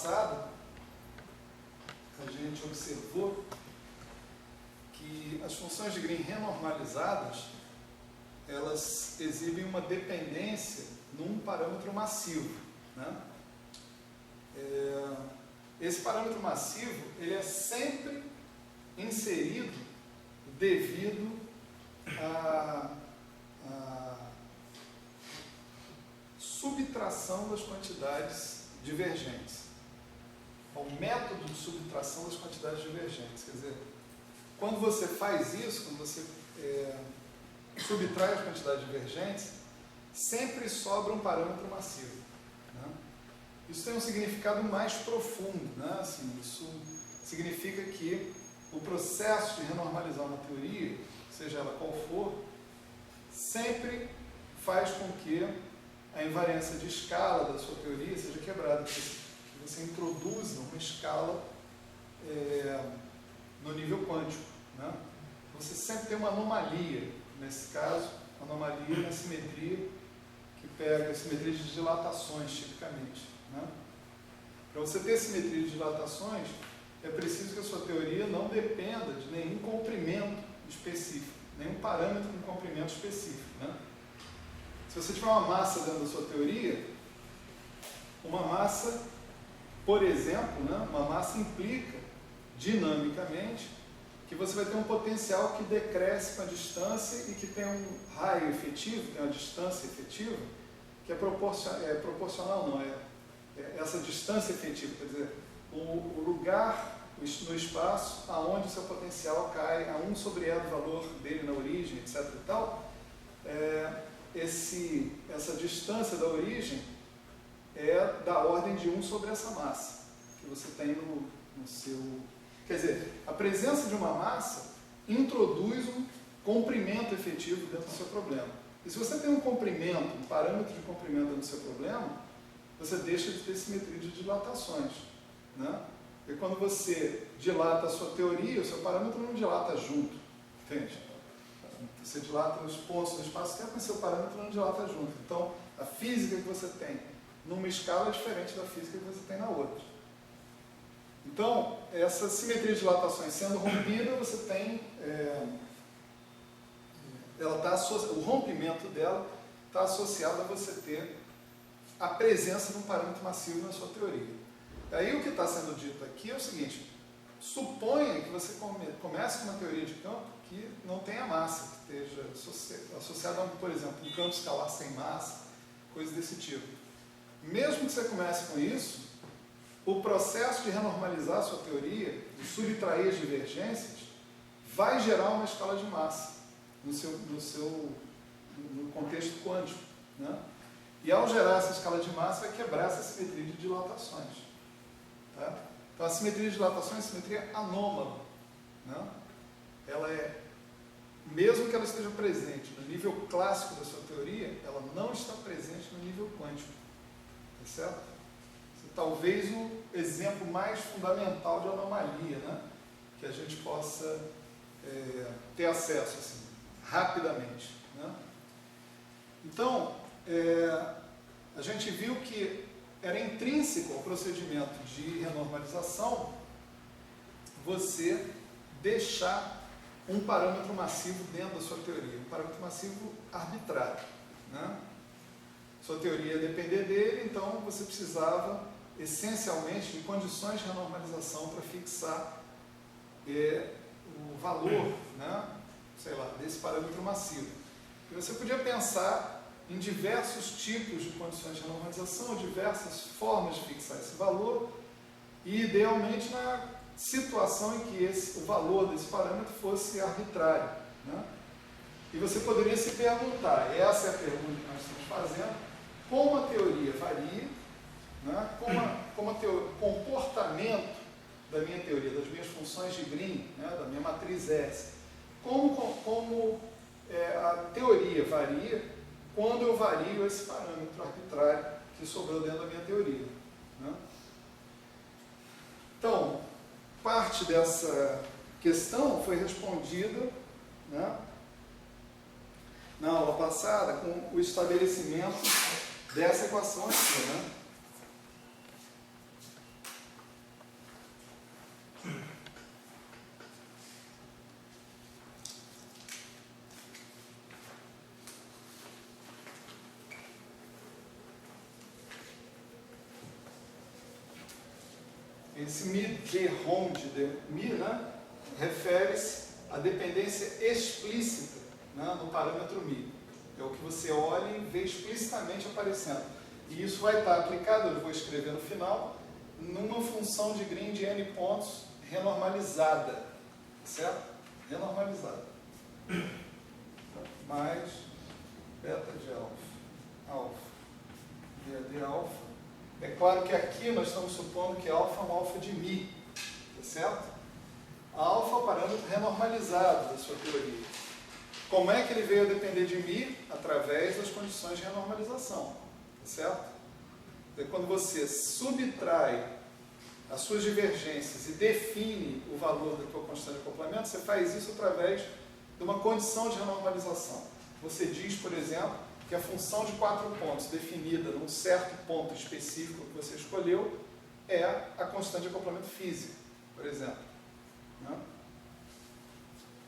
passada, a gente observou que as funções de Green renormalizadas, elas exibem uma dependência num parâmetro massivo, né? Esse parâmetro massivo, ele é sempre inserido devido à subtração das quantidades divergentes, ao método de subtração das quantidades divergentes. Quer dizer, quando você faz isso, quando você subtrai as quantidades divergentes, sempre sobra um parâmetro massivo, né? Isso tem um significado mais profundo, né? Assim, isso significa que o processo de renormalizar uma teoria, seja ela qual for, sempre faz com que a invariância de escala da sua teoria seja quebrada, que você introduza uma escala no nível quântico, né? Você sempre tem uma anomalia, nesse caso, uma anomalia na simetria, que pega a simetria de dilatações, tipicamente, né? Para você ter simetria de dilatações, é preciso que a sua teoria não dependa de nenhum comprimento específico, nenhum parâmetro de comprimento específico, né? Se você tiver uma massa dentro da sua teoria, uma massa, por exemplo, né, uma massa implica, dinamicamente, que você vai ter um potencial que decresce com a distância e que tem um raio efetivo, tem uma distância efetiva, que é proporcional, não, essa distância efetiva, quer dizer, o lugar no espaço aonde o seu potencial cai a 1 sobre E do valor dele na origem, etc. e tal, essa distância da origem é da ordem de 1 sobre essa massa que você tem no seu... Quer dizer, a presença de uma massa introduz um comprimento efetivo dentro do seu problema. E se você tem um comprimento, um parâmetro de comprimento dentro do seu problema, você deixa de ter simetria de dilatações, né? E quando você dilata a sua teoria, o seu parâmetro não dilata junto, entende? Você dilata os pontos do espaço-tempo, mas seu parâmetro não dilata junto. Então, a física que você tem numa escala é diferente da física que você tem na outra. Então, essa simetria de dilatações sendo rompida, você tem... o rompimento dela está associado a você ter a presença de um parâmetro massivo na sua teoria. Aí o que está sendo dito aqui é o seguinte: suponha que você comece com uma teoria de campo que não tenha massa, que esteja associada a, por exemplo, um campo escalar sem massa, coisas desse tipo. Mesmo que você comece com isso, o processo de renormalizar a sua teoria, de subtrair as divergências, vai gerar uma escala de massa no contexto quântico, né? E ao gerar essa escala de massa, vai quebrar essa simetria de dilatações, tá? Então a simetria de dilatações é uma simetria anômala, né? Ela é, mesmo que ela esteja presente no nível clássico da sua teoria, ela não está presente no nível quântico, tá certo? Esse é talvez o exemplo mais fundamental de anomalia, né? Que a gente possa ter acesso assim, rapidamente, né? Então, a gente viu que era intrínseco ao procedimento de renormalização você deixar um parâmetro massivo dentro da sua teoria, um parâmetro massivo arbitrário, né? Sua teoria ia depender dele, então você precisava essencialmente de condições de renormalização para fixar o valor, né, sei lá, desse parâmetro massivo. E você podia pensar em diversos tipos de condições de renormalização, diversas formas de fixar esse valor, e idealmente na situação em que o valor desse parâmetro fosse arbitrário, né? E você poderia se perguntar, essa é a pergunta que nós estamos fazendo, como a teoria varia, né? Como o comportamento da minha teoria, das minhas funções de Green, né, da minha matriz S, como a teoria varia quando eu vario esse parâmetro arbitrário que sobrou dentro da minha teoria, né? Então, parte dessa questão foi respondida, né, na aula passada com o estabelecimento dessa equação aqui, né? esse mi de ronde de mi, né, refere-se à dependência explícita, né, no parâmetro mi. É o que você olha e vê explicitamente aparecendo. E isso vai estar aplicado, eu vou escrever no final, numa função de Green de n pontos renormalizada, certo? Renormalizada. Mais beta de alfa, de alfa. É claro que aqui nós estamos supondo que alfa é um alfa de mi, tá certo? Alfa é o parâmetro renormalizado da sua teoria. Como é que ele veio a depender de mi? Através das condições de renormalização, tá certo? Então, quando você subtrai as suas divergências e define o valor da tua constante de acoplamento, você faz isso através de uma condição de renormalização. Você diz, por exemplo, que a função de 4 pontos definida num certo ponto específico que você escolheu é a constante de acoplamento físico, por exemplo. Né?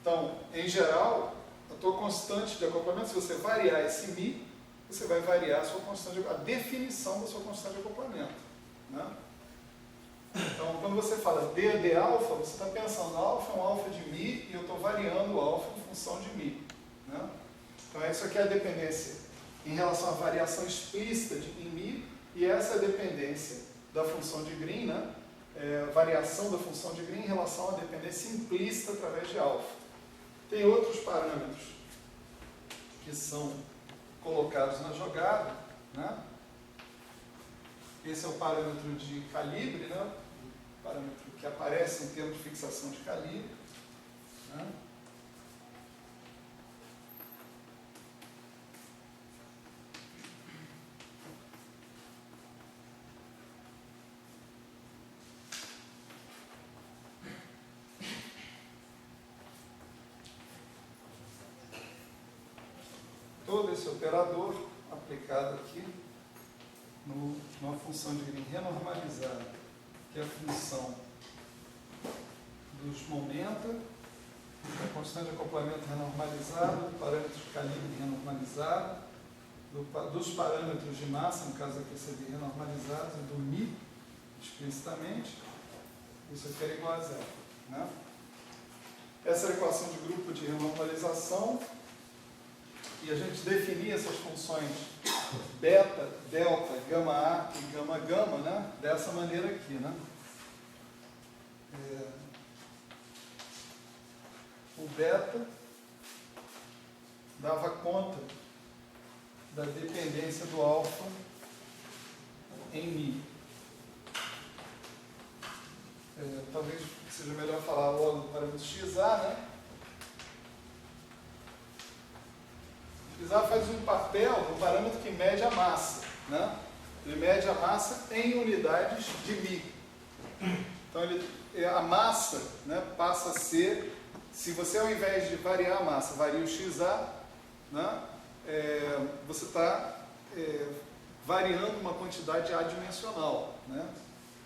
Então, em geral, a tua constante de acoplamento, se você variar esse mi, você vai variar a definição da sua constante de acoplamento. Né? Então, quando você fala d de alfa, você está pensando, alfa é um alfa de mi e eu estou variando o alfa em função de mi. Né? Então, isso aqui é a dependência em relação à variação explícita em mi, e essa é a dependência da função de Green, né? A variação da função de Green em relação à dependência implícita através de alfa. Tem outros parâmetros que são colocados na jogada, né? Esse é o parâmetro de calibre, né? O parâmetro que aparece em termos de fixação de calibre. Né? Todo esse operador aplicado aqui numa função de Green renormalizada, que é a função dos momenta, da constante de acoplamento renormalizado, do parâmetro de calibre renormalizado, dos parâmetros de massa, no caso aqui seria renormalizados, e do mi, explicitamente, isso aqui era igual a zero. Né? Essa é a equação de grupo de renormalização, e a gente definia essas funções beta, delta, gama A e gama gama, né? Dessa maneira aqui, né? O beta dava conta da dependência do alfa em mi. Talvez seja melhor falar logo do parâmetro XA, né? XA faz um papel do parâmetro que mede a massa, né? Ele mede a massa em unidades de mi. Então, a massa, né, passa a ser, se você ao invés de variar a massa, varia o XA, né, você está variando uma quantidade adimensional, né,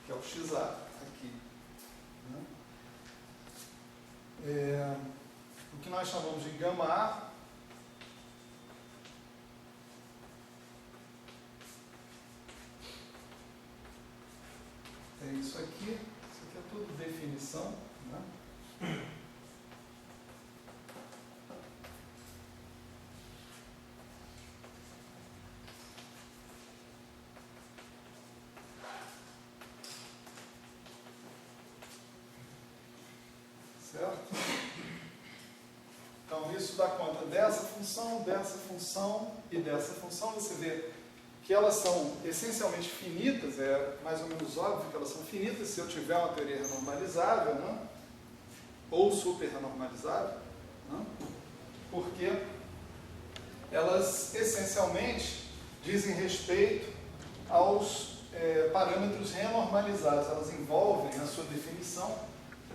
que é o XA aqui. Né? O que nós chamamos de gama A é isso aqui é tudo definição, né? Certo? Então isso dá conta dessa função e dessa função. Você vê que elas são essencialmente finitas, é mais ou menos óbvio que elas são finitas se eu tiver uma teoria renormalizável, né? Ou super renormalizável, né? Porque elas essencialmente dizem respeito aos parâmetros renormalizados, elas envolvem na sua definição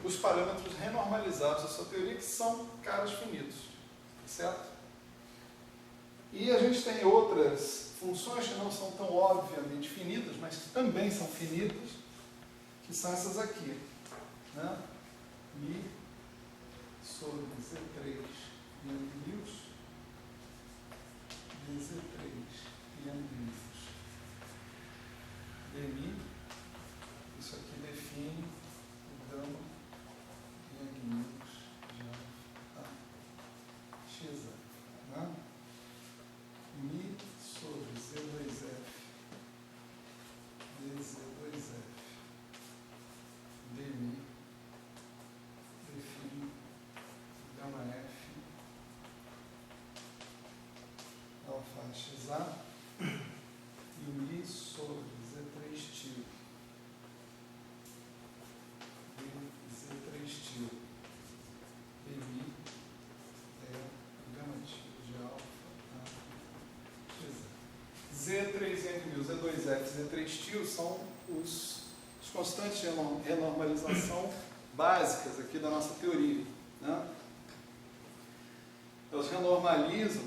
os parâmetros renormalizados da sua teoria, que são caras finitos, certo? E a gente tem outras funções que não são tão obviamente finitas, mas que também são finitas, que são essas aqui, né? Mi sobre Z3 e N mils, DZ3 e N mils. Dmi, isso aqui define define o gama Young Mills de alfa a x, né? Mi sobre Z2F dZ2F dmi define gama F alfa a xa e o Mi sobre Z3 tio dZ3 tio dmi é o gama tio de alfa a xa. Z3N1000, Z2F, Z3 tio são os constantes de renormalização básicas aqui da nossa teoria, né? Elas renormalizam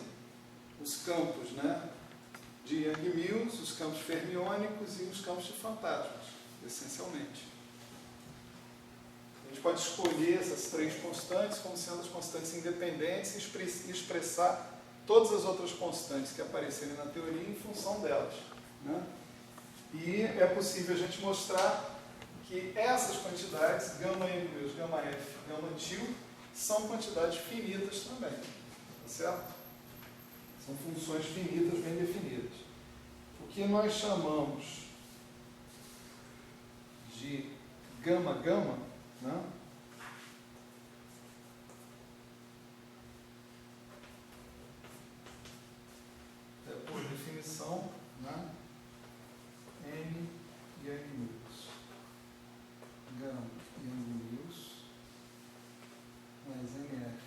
os campos, né, de Young-Mills, os campos fermiônicos e os campos de fantasmas, essencialmente. A gente pode escolher essas três constantes como sendo as constantes independentes e expressar todas as outras constantes que aparecerem na teoria em função delas, né? E é possível a gente mostrar que essas quantidades, gama Young-Mills, gama F, gama tio, são quantidades finitas também, tá certo? São funções finitas bem definidas. O que nós chamamos de gama-gama, né, é, por definição, né, N Young-Mills. Gama Young-Mills mais NF.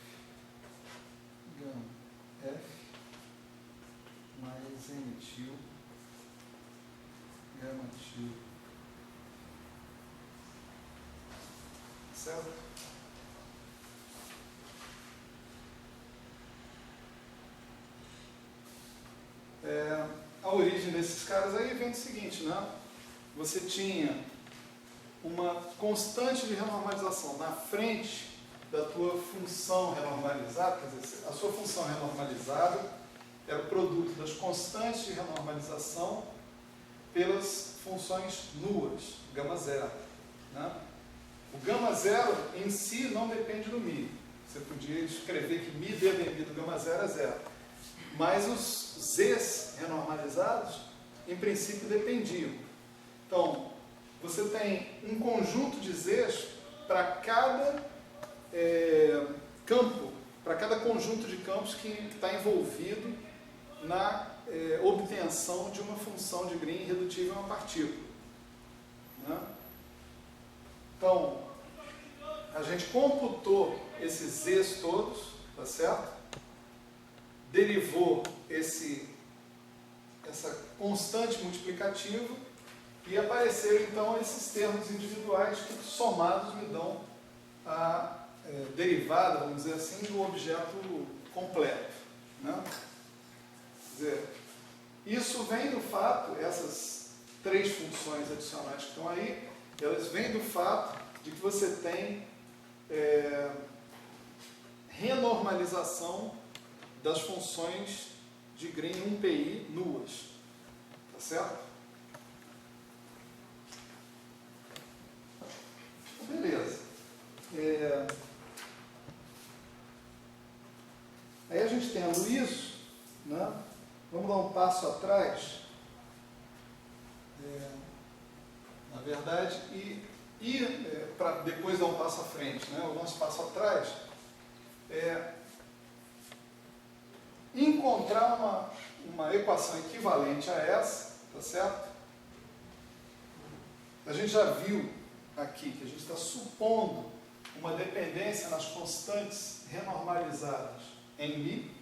Gama F mais N tio, gama tio. Certo? A origem desses caras aí vem do seguinte, né? Você tinha uma constante de renormalização na frente da tua função renormalizada, quer dizer, a sua função renormalizada era o produto das constantes de renormalização pelas funções nuas, gama zero, né? O gama zero em si não depende do Mi. Você podia escrever que Mi dV do gama zero é zero. Mas os Zs renormalizados, em princípio, dependiam. Então, você tem um conjunto de Zs para cada campo, para cada conjunto de campos que está envolvido na obtenção de uma função de Green irredutível a uma partícula, né? Então, a gente computou esses Zs todos, tá certo? Derivou essa constante multiplicativa e apareceram então esses termos individuais que somados me dão a derivada, vamos dizer assim, do objeto completo, né? Quer dizer, isso vem do fato, essas três funções adicionais que estão aí, elas vêm do fato de que você tem renormalização das funções de Green 1PI nuas, tá certo? Beleza. Aí a gente tendo isso, né, vamos dar um passo atrás, na verdade, para depois dar um passo à frente, né, o nosso passo atrás é encontrar uma equação equivalente a essa, tá certo? A gente já viu aqui que a gente está supondo uma dependência nas constantes renormalizadas em Mi,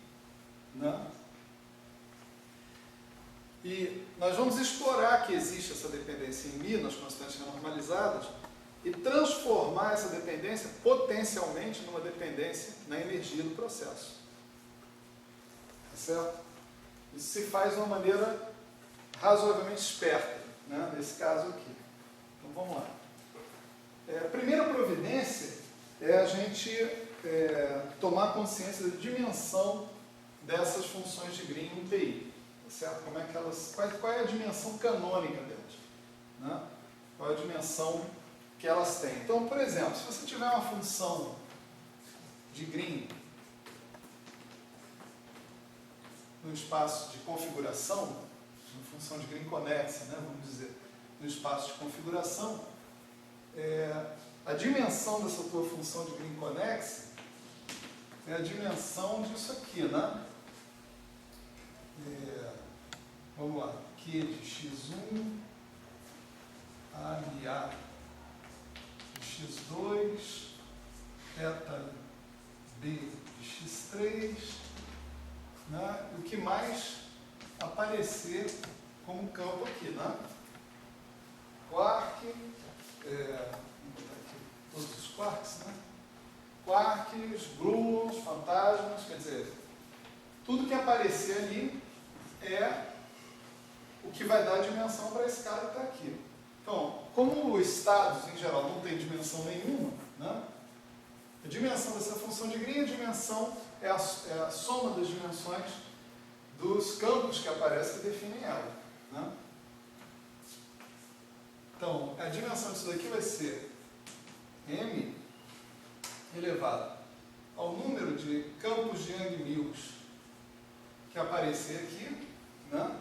né? E nós vamos explorar que existe essa dependência em Mi, nas constantes renormalizadas, e transformar essa dependência potencialmente numa dependência na energia do processo. Tá certo? Isso se faz de uma maneira razoavelmente esperta, né, nesse caso aqui. Então vamos lá. A primeira providência é a gente tomar consciência da dimensão dessas funções de Green 1PI. Tá certo? Como é que qual é a dimensão canônica delas? Né? Qual é a dimensão que elas têm. Então, por exemplo, se você tiver uma função de Green no espaço de configuração, uma função de Green conexa, né, vamos dizer, no espaço de configuração, a dimensão dessa tua função de Green conexa é a dimensão disso aqui, né? Vamos lá, Q de x1, A e A de x2, θ B de x3, né? O que mais aparecer como campo aqui, né? Quark, vou botar aqui todos os quarks, né? Quarks, gluons, fantasmas, quer dizer, tudo que aparecer ali é o que vai dar dimensão para esse cara que está aqui. Então, como os estados em geral não têm dimensão nenhuma, né? A dimensão dessa função de Green, a dimensão é a soma das dimensões dos campos que aparecem que definem ela, né? Então, a dimensão disso daqui vai ser m elevado ao número de campos de Yang-Mills que aparecer aqui, né?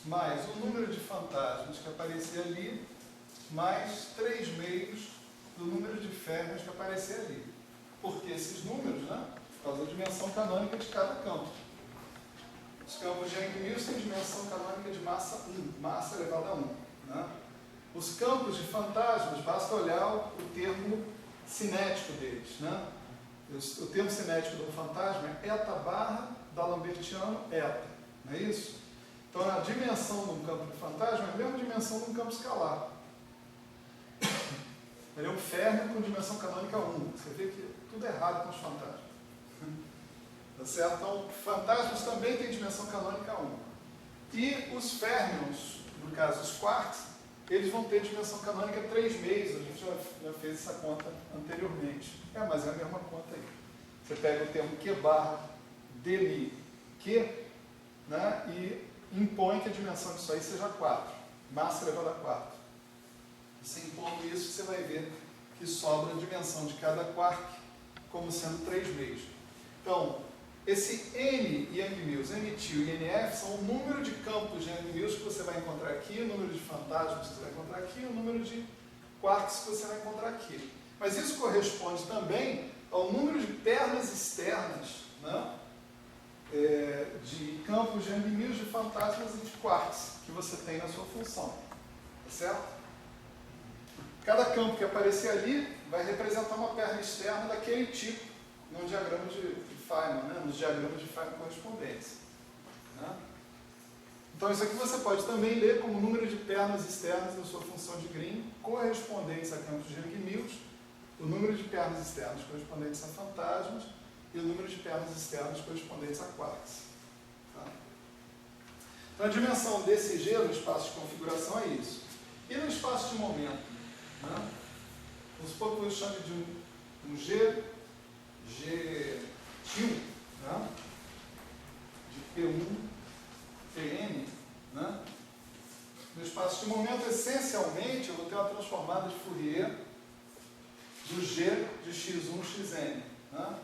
Mais o número de fantasmas que aparecer ali, mais 3 meios do número de férmions que aparecer ali. Porque esses números, né? Por causa da dimensão canônica de cada campo. Os campos de Yang-Mills têm dimensão canônica de massa 1, massa elevada a 1. Né? Os campos de fantasmas, basta olhar o termo cinético deles. Né? O termo cinético do fantasma é eta barra d'Alembertiano eta. Não é isso? Então, a dimensão de um campo de fantasma é a mesma dimensão de um campo escalar. Ele é um férmion com dimensão canônica 1. Você vê que tudo é errado com os fantasmas. Tá certo? Então, fantasmas também têm dimensão canônica 1. E os férmions, no caso os quarks, eles vão ter dimensão canônica 3 meios. A gente já fez essa conta anteriormente. Mas é a mesma conta aí. Você pega o termo Q barra dmi Q, né, e impõe que a dimensão disso aí seja 4. Massa elevada a 4. Você impondo isso, você vai ver que sobra a dimensão de cada quark como sendo 3 meios. Então, esse N Yang-Mills, N-til e NF são o número de campos de Yang-Mills que você vai encontrar aqui, o número de fantasmas que você vai encontrar aqui, o número de quarks que você vai encontrar aqui. Mas isso corresponde também ao número de pernas externas, né, de campos de Yang-Mills, de fantasmas e de quarks que você tem na sua função. Tá certo? Cada campo que aparecer ali vai representar uma perna externa daquele tipo no diagrama de Feynman, né? Nos diagramas de Feynman correspondentes. Né? Então, isso aqui você pode também ler como número de pernas externas da sua função de Green correspondentes a campos de Yang-Mills, o número de pernas externas correspondentes a fantasmas e o número de pernas externas correspondentes a quarks. Tá? Então, a dimensão desse G no espaço de configuração é isso. E no espaço de momento? Né? Vamos supor que eu chame de um G til, né? De P1, Pn, né? No espaço de momento, essencialmente, eu vou ter uma transformada de Fourier do G de x1, xn. Né?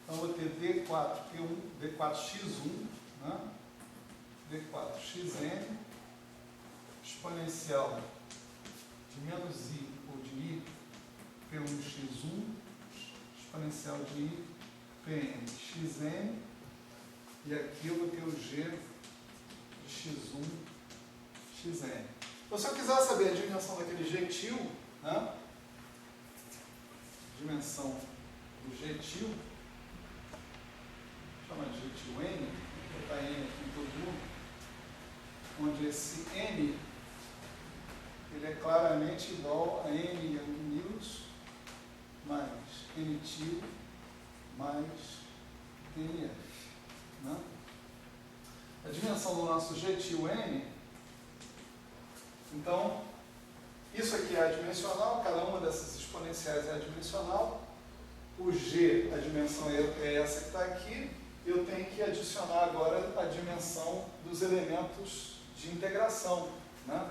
Então, eu vou ter D4P1, D4x1, né? D4xn, exponencial de menos i ou de i, P1x1, exponencial de i, Pn, xn, e aqui eu vou ter o G de x1, xn. Então, se eu quiser saber a dimensão daquele G til, né? Dimensão do G til, chama de G til N, vou botar N aqui em todo mundo, onde esse N ele é claramente igual a N Yang-Mills mais N-til mais NF. Né? A dimensão do nosso G til N, então, isso aqui é adimensional, cada uma dessas exponenciais é adimensional. O G, a dimensão é essa que está aqui. Eu tenho que adicionar agora a dimensão dos elementos de integração. Né?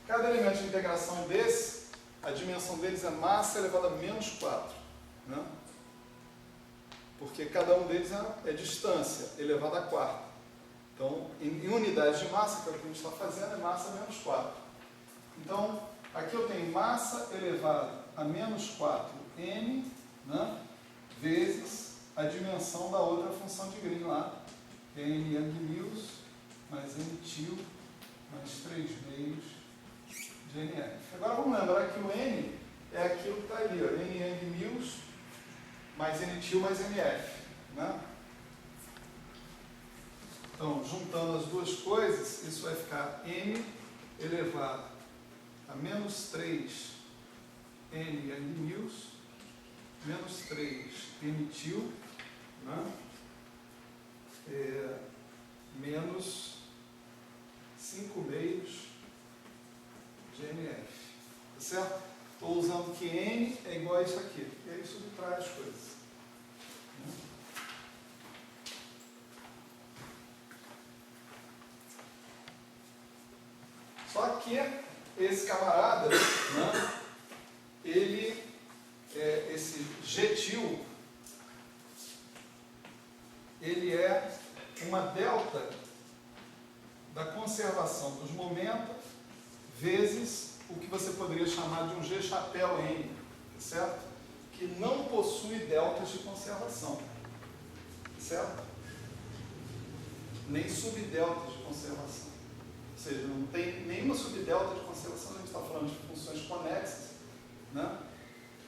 Cada elemento de integração desse a dimensão deles é massa elevada a menos 4. Né? Porque cada um deles é distância elevada a quarta. Então, em unidades de massa, que é o que a gente está fazendo, é massa menos 4. Então, aqui eu tenho massa elevada a menos 4m, né, vezes a dimensão da outra função de Green lá, que é n Young-Mills mais n til mais 3 meios de nf. Agora vamos lembrar que o n é aquilo que está ali, ó, n Young-Mills mais n til mais nf. Né? Então, juntando as duas coisas, isso vai ficar n elevado a menos 3 n Young-Mills menos 3 n til, né? Menos 5 meios de nf. Tá certo? Estou usando que n é igual a isso aqui. E aí subtrai as coisas. Só que esse camarada, né, esse G-til, ele é uma delta da conservação dos momentos vezes o que você poderia chamar de um G-chapéu N, certo? Que não possui deltas de conservação, certo? Nem subdeltas de conservação. Ou seja, não tem nenhuma subdelta de conservação, a gente está falando de funções conexas, né?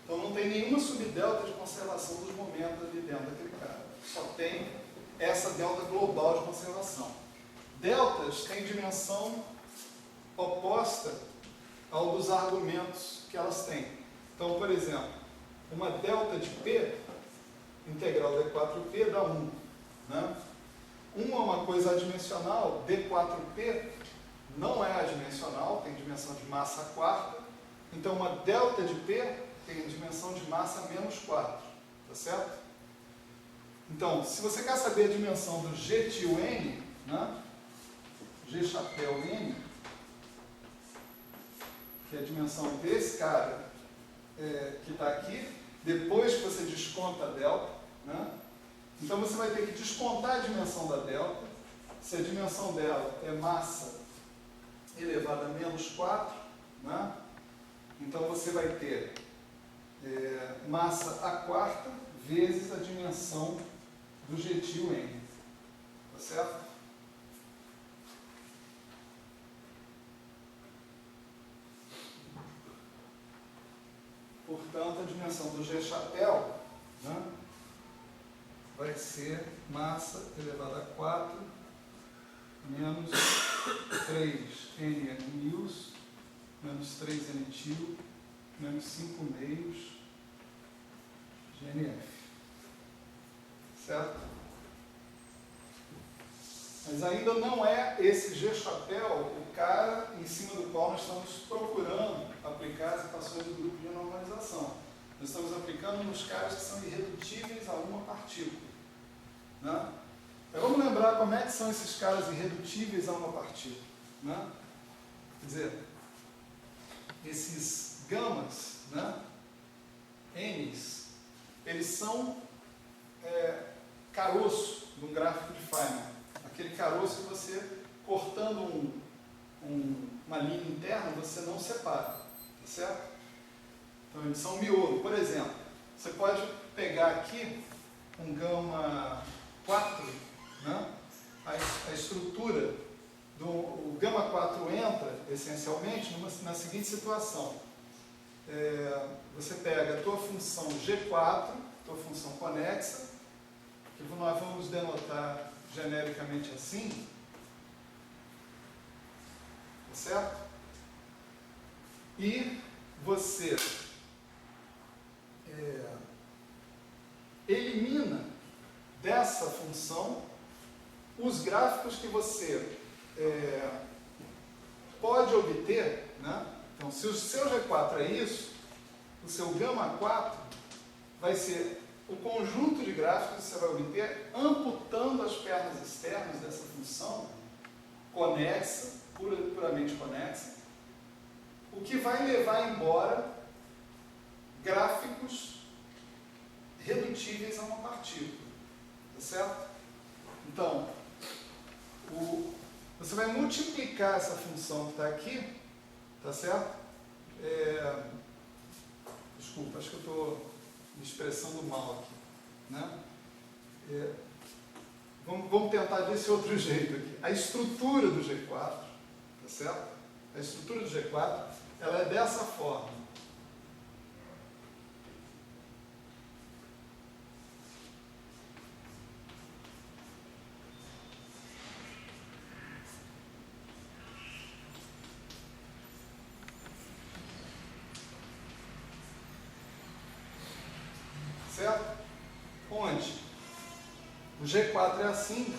Então não tem nenhuma subdelta de conservação dos momentos ali dentro daquele cara. Só tem essa delta global de conservação. Deltas têm dimensão oposta ao dos argumentos que elas têm. Então, por exemplo, uma delta de P, integral d4P dá 1. Né? 1 é uma coisa adimensional, d4P não é adimensional, tem dimensão de massa quarta. Então, uma delta de P tem dimensão de massa menos 4. Tá certo? Então, se você quer saber a dimensão do G-til N, né? G-chapéu N, que é a dimensão desse cara que está aqui, depois que você desconta a delta, né? Então você vai ter que descontar a dimensão da delta. Se a dimensão dela é massa elevada a menos 4, né? Então você vai ter massa a quarta vezes a dimensão do G-til N. Tá certo? Portanto, a dimensão do G-chapéu, né, vai ser massa elevada a 4 menos 3 n Young-Mills menos 3 n til menos 5 meios de nf. Certo? Mas ainda não é esse G-chapéu o cara em cima do qual nós estamos procurando aplicar as equações do grupo de normalização. Nós estamos aplicando nos caras que são irredutíveis a uma partícula. Né? Então vamos lembrar como é que são esses caras irredutíveis a uma partícula. Né? Quer dizer, esses gamas, né, N's, eles são caroço de um gráfico de Feynman. Aquele caroço que você, cortando uma linha interna, você não separa. Tá certo? Então eles são miolo. Por exemplo, você pode pegar aqui um gama 4, né? A estrutura o gama 4 entra, essencialmente, na seguinte situação. Você pega a tua função G4, tua função conexa, que nós vamos denotar genericamente assim, tá certo? E você elimina dessa função os gráficos que você pode obter, né? Então, se o seu G4 é isso, o seu gama 4 vai ser o conjunto de gráficos que você vai obter amputando as pernas externas dessa função conexa, puramente conexa, o que vai levar embora irredutíveis a uma partícula. Tá certo? Então, você vai multiplicar essa função que está aqui, tá certo? Desculpa, acho que eu estou me expressando mal aqui, né? Vamos tentar desse outro jeito aqui. A estrutura do G4, tá certo? A estrutura do G4, ela é dessa forma. Certo? Onde o G4 é assim,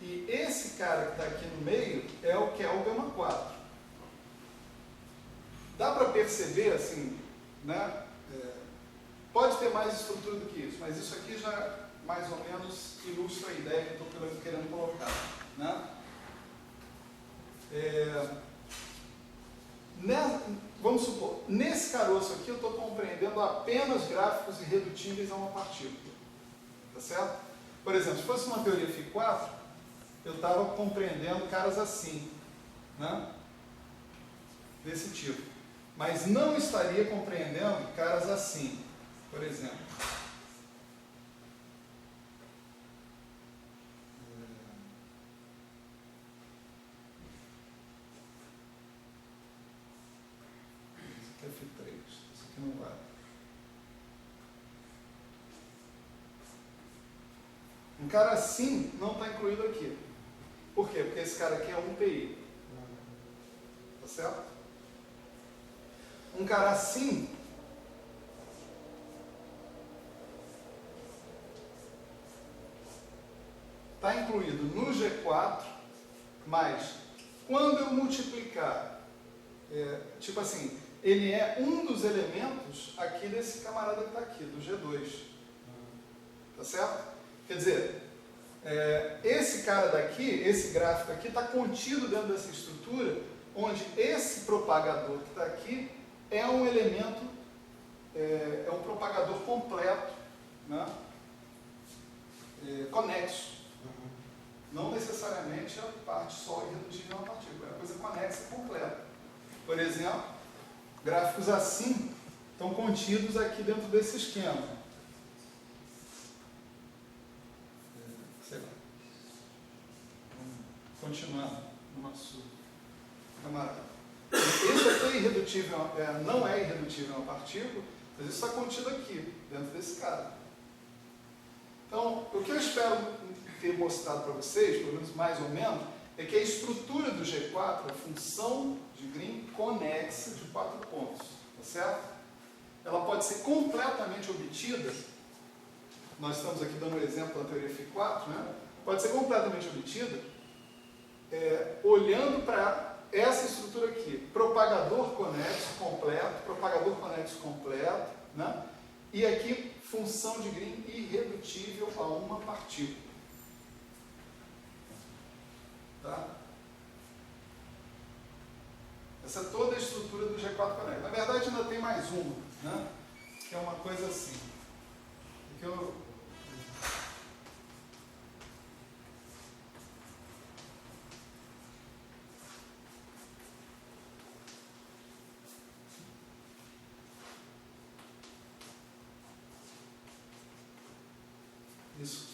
e esse cara que está aqui no meio é o que é o gama 4. Dá para perceber, assim, né? Pode ter mais estrutura do que isso, mas isso aqui já mais ou menos ilustra a ideia que eu estou querendo colocar, né? Vamos supor, nesse caroço aqui eu estou compreendendo apenas gráficos irredutíveis a uma partícula. Tá certo? Por exemplo, se fosse uma teoria φ4, eu estava compreendendo caras assim, né? Desse tipo. Mas não estaria compreendendo caras assim, por exemplo. Esse aqui é φ3, esse aqui não vale. Um cara assim não está incluído aqui. Por quê? Porque esse cara aqui é um PI. Tá certo? Um cara assim está incluído no G4, mas quando eu multiplicar, tipo assim, ele é um dos elementos aqui desse camarada que está aqui, do G2. Tá certo? Quer dizer, esse cara daqui, esse gráfico aqui, está contido dentro dessa estrutura, onde esse propagador que está aqui é um elemento, é um propagador completo, né? Conexo. Não necessariamente a parte só irredutível a uma partícula, é uma coisa conexa completa. Por exemplo, gráficos assim estão contidos aqui dentro desse esquema. Sei lá. Vamos continuar no nosso camarada. Esse aqui é irredutível, não é irredutível a uma partícula, mas isso está contido aqui, dentro desse cara. Então, o que eu espero ter mostrado para vocês, pelo menos mais ou menos, é que a estrutura do G4 é função de Green conexa de 4 pontos, tá certo? Ela pode ser completamente obtida, nós estamos aqui dando um exemplo da teoria φ4, né? Pode ser completamente obtida olhando para essa estrutura aqui, propagador conexo completo, né? E aqui, função de Green irredutível a uma partícula. Tá? Essa é toda a estrutura do G4 conexo. Na verdade, ainda tem mais uma, né? Que é uma coisa assim. Que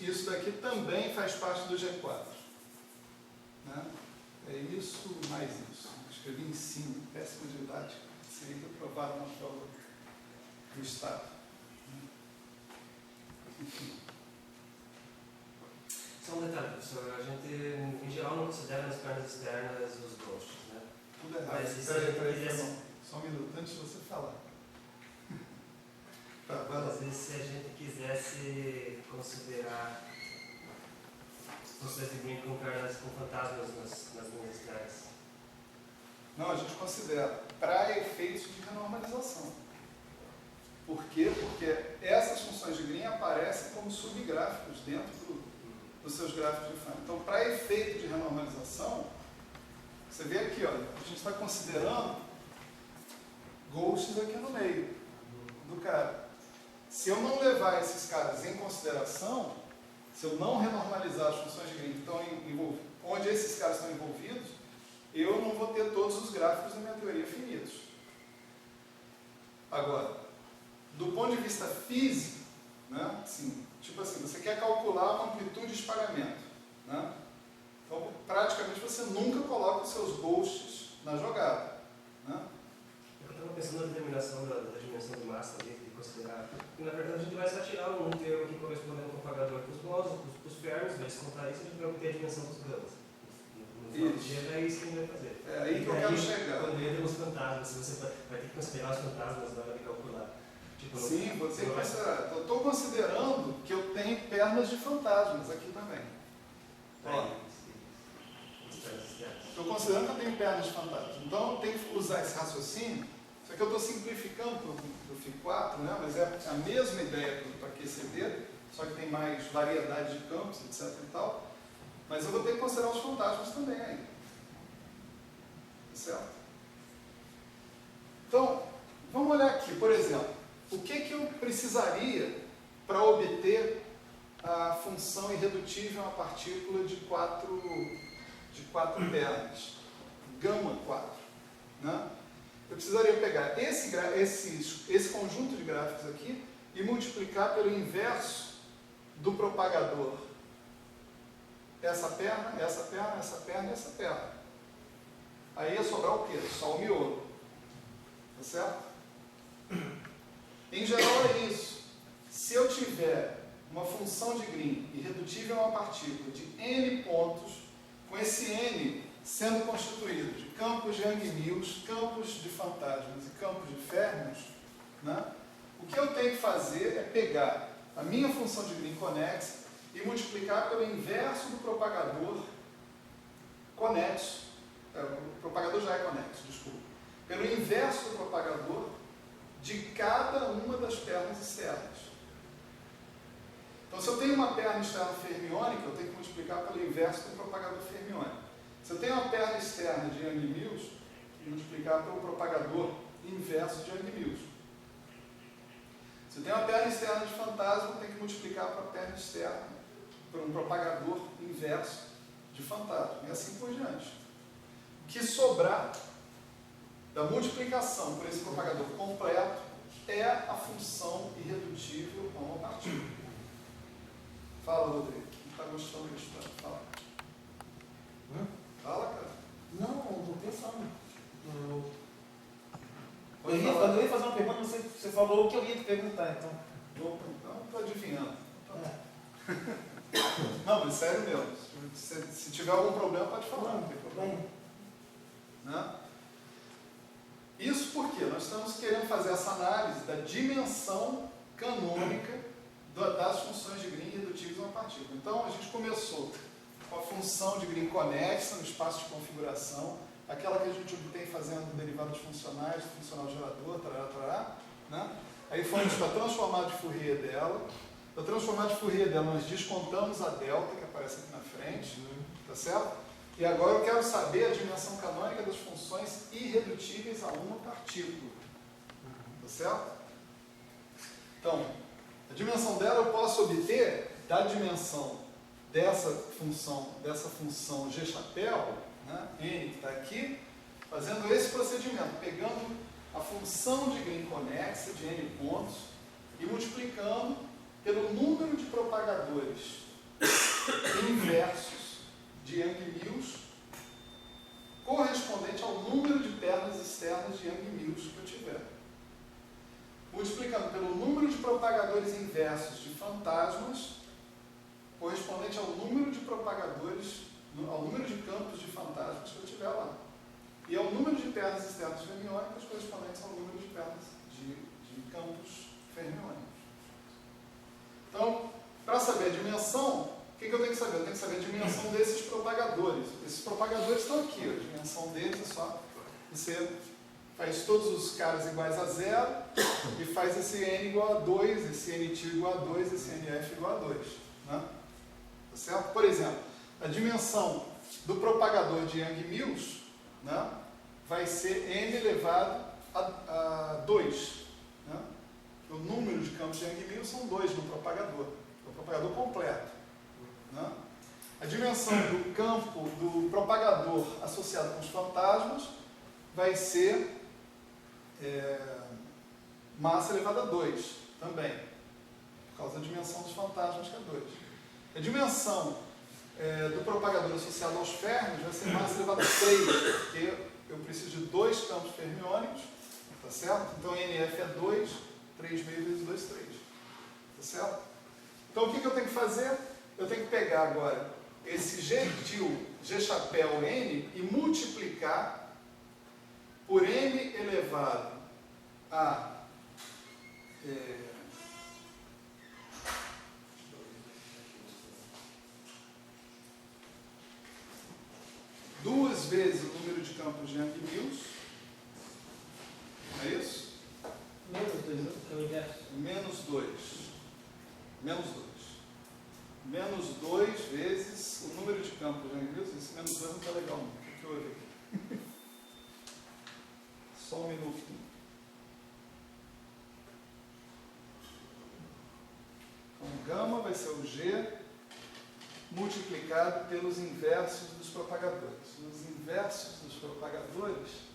Isso daqui também faz parte do G4. Né? É isso mais isso. Escrevi em cima, péssima didática. Seria que aprovaram na prova do Estado. Enfim. Só um detalhe, professor. A gente, em geral, não considera nas pernas externas os ghosts, né? Tudo errado. Mas Peraí, só um minuto antes de você falar. Tá, às vezes, se a gente quisesse considerar funções de Green com fantasmas nas linhas externas. Não, a gente considera para efeitos de renormalização. Por quê? Porque essas funções de Green aparecem como subgráficos dentro dos seus gráficos de Feynman. Então, para efeito de renormalização, você vê aqui, olha, a gente está considerando ghosts aqui no meio do cara. Se eu não levar esses caras em consideração, se eu não renormalizar as funções de Green que estão onde esses caras estão envolvidos, eu não vou ter todos os gráficos da minha teoria finitos. Agora, do ponto de vista físico, né, assim, tipo assim, você quer calcular uma amplitude de espalhamento, né? Então, praticamente, você nunca coloca os seus ghosts na jogada, né? Eu estava pensando na determinação da dimensão de massa ali, de considerar. E, na verdade, a gente vai só tirar um termo aqui correspondendo ao propagador cosmósico, os fermes, vai descontar isso, a gente vai obter a dimensão dos gamas. No final do dia, é isso que a gente vai fazer. É aí que eu quero chegar. Quando entra os fantasmas, você vai ter que considerar os fantasmas na hora de calcular. Tipo, sim, você tem que considerar. Eu estou considerando que eu tenho pernas de fantasmas aqui também. Ó. Estou considerando que eu tenho pernas de fantasmas. Então eu tenho que usar esse raciocínio. Só que eu estou simplificando para o Φ4, né? Mas é a mesma ideia para QCD, só que tem mais variedade de campos, etc. e tal. Mas eu vou ter que considerar os fantasmas também aí. Certo? Então, vamos olhar aqui, por exemplo, o que eu precisaria para obter a função irredutível a uma partícula de quatro pernas, gama 4, né? Eu precisaria pegar esse conjunto de gráficos aqui e multiplicar pelo inverso do propagador. Essa perna, essa perna, essa perna e essa perna. Aí ia sobrar o quê? Só o miolo. Tá certo? Em geral é isso. Se eu tiver uma função de Green irredutível a uma partícula de n pontos, com esse n sendo constituído de campos de Yang-Mills, campos de fantasmas e campos de férmions, né? O que eu tenho que fazer é pegar a minha função de Green conexa e multiplicar pelo inverso do propagador conexo. O propagador já é conexo, desculpa. Pelo inverso do propagador de cada uma das pernas externas. Então, se eu tenho uma perna externa fermiônica, eu tenho que multiplicar pelo inverso do propagador fermiônico. Se eu tenho uma perna externa de Yang-Mills, eu tenho que multiplicar pelo propagador inverso de Yang-Mills. Se eu tenho uma perna externa de fantasma, eu tenho que multiplicar para a perna externa por um propagador inverso de fantasma, e assim por diante. O que sobrar da multiplicação por esse propagador completo é a função irredutível a uma partícula. Fala, Rodrigo. Não está gostando disso? Fala. Fala, cara. Não, estou pensando. Eu ia fazer uma pergunta, mas você falou o que eu ia te perguntar, então. Então, estou adivinhando. Não, mas sério mesmo. Se tiver algum problema, pode falar. Não tem problema. Né? Isso porque nós estamos querendo fazer essa análise da dimensão canônica das funções de Green irredutíveis a uma partícula. Então, a gente começou com a função de Green conexa no espaço de configuração, aquela que a gente obtém fazendo derivadas funcionais, funcional gerador, tarará, né? Aí fomos para transformar de Fourier dela. Para transformar de Fourier dela, nós descontamos a delta, que aparece aqui na frente, tá certo? E agora eu quero saber a dimensão canônica das funções irredutíveis a uma partícula. Tá certo? Então, a dimensão dela eu posso obter da dimensão dessa função G chapéu, né, n que está aqui, fazendo esse procedimento, pegando a função de Green conexa de n pontos e multiplicando pelo número de propagadores inversos de Yang-Mills correspondente ao número de pernas externas de Yang-Mills que eu tiver. Multiplicando pelo número de propagadores inversos de fantasmas correspondente ao número de propagadores, ao número de campos de fantasmas que eu tiver lá. E ao número de pernas externas fermiônicas correspondentes ao número de pernas de campos fermiônicos. Então, para saber a dimensão, o que eu tenho que saber? Eu tenho que saber a dimensão desses propagadores. Esses propagadores estão aqui, a dimensão deles é só você faz todos os caras iguais a 0 e faz esse n igual a 2, esse nt igual a 2, esse nf igual a 2. Né? Tá certo? Por exemplo, a dimensão do propagador de Yang-Mills, né, vai ser n elevado a 2, né, o número de campos de Yang-Mills são 2 no propagador. É o propagador completo. Né? A dimensão do campo do propagador associado com os fantasmas vai ser massa elevada a 2 também, por causa da dimensão dos fantasmas, que é 2. A dimensão do propagador associado aos férmions vai ser massa elevada a 3, porque eu preciso de 2 campos fermiônicos, tá certo? Então NF é 2, 3 meio vezes 2, 3, tá certo? Então o que eu tenho que fazer? Eu tenho que pegar agora esse G chapéu N e multiplicar por N elevado a 2 vezes o número de campos de Yang-Mills, é isso? Menos 2, é o inverso. Menos 2. Menos 2. Menos 2 vezes o número de campos de Yang-Mills. Esse menos 2 não está legal, não. O que eu olhei aqui? Só um minuto. Então, gama vai ser o G multiplicado pelos inversos dos propagadores. Os inversos dos propagadores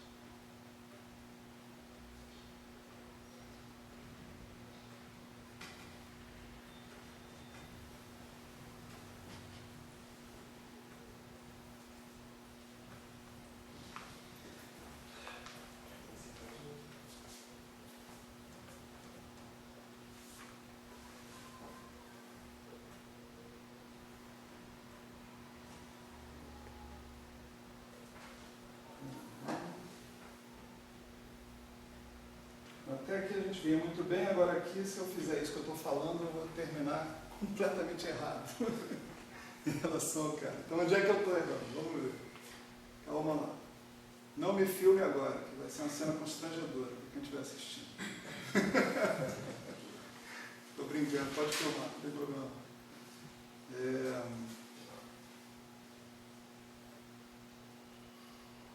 até que a gente vinha muito bem, agora aqui, se eu fizer isso que eu estou falando, eu vou terminar completamente errado em relação ao cara. Então, onde é que eu estou errando? Vamos ver. Calma lá. Não me filme agora, que vai ser uma cena constrangedora para quem estiver assistindo. Estou brincando, pode filmar, não tem problema.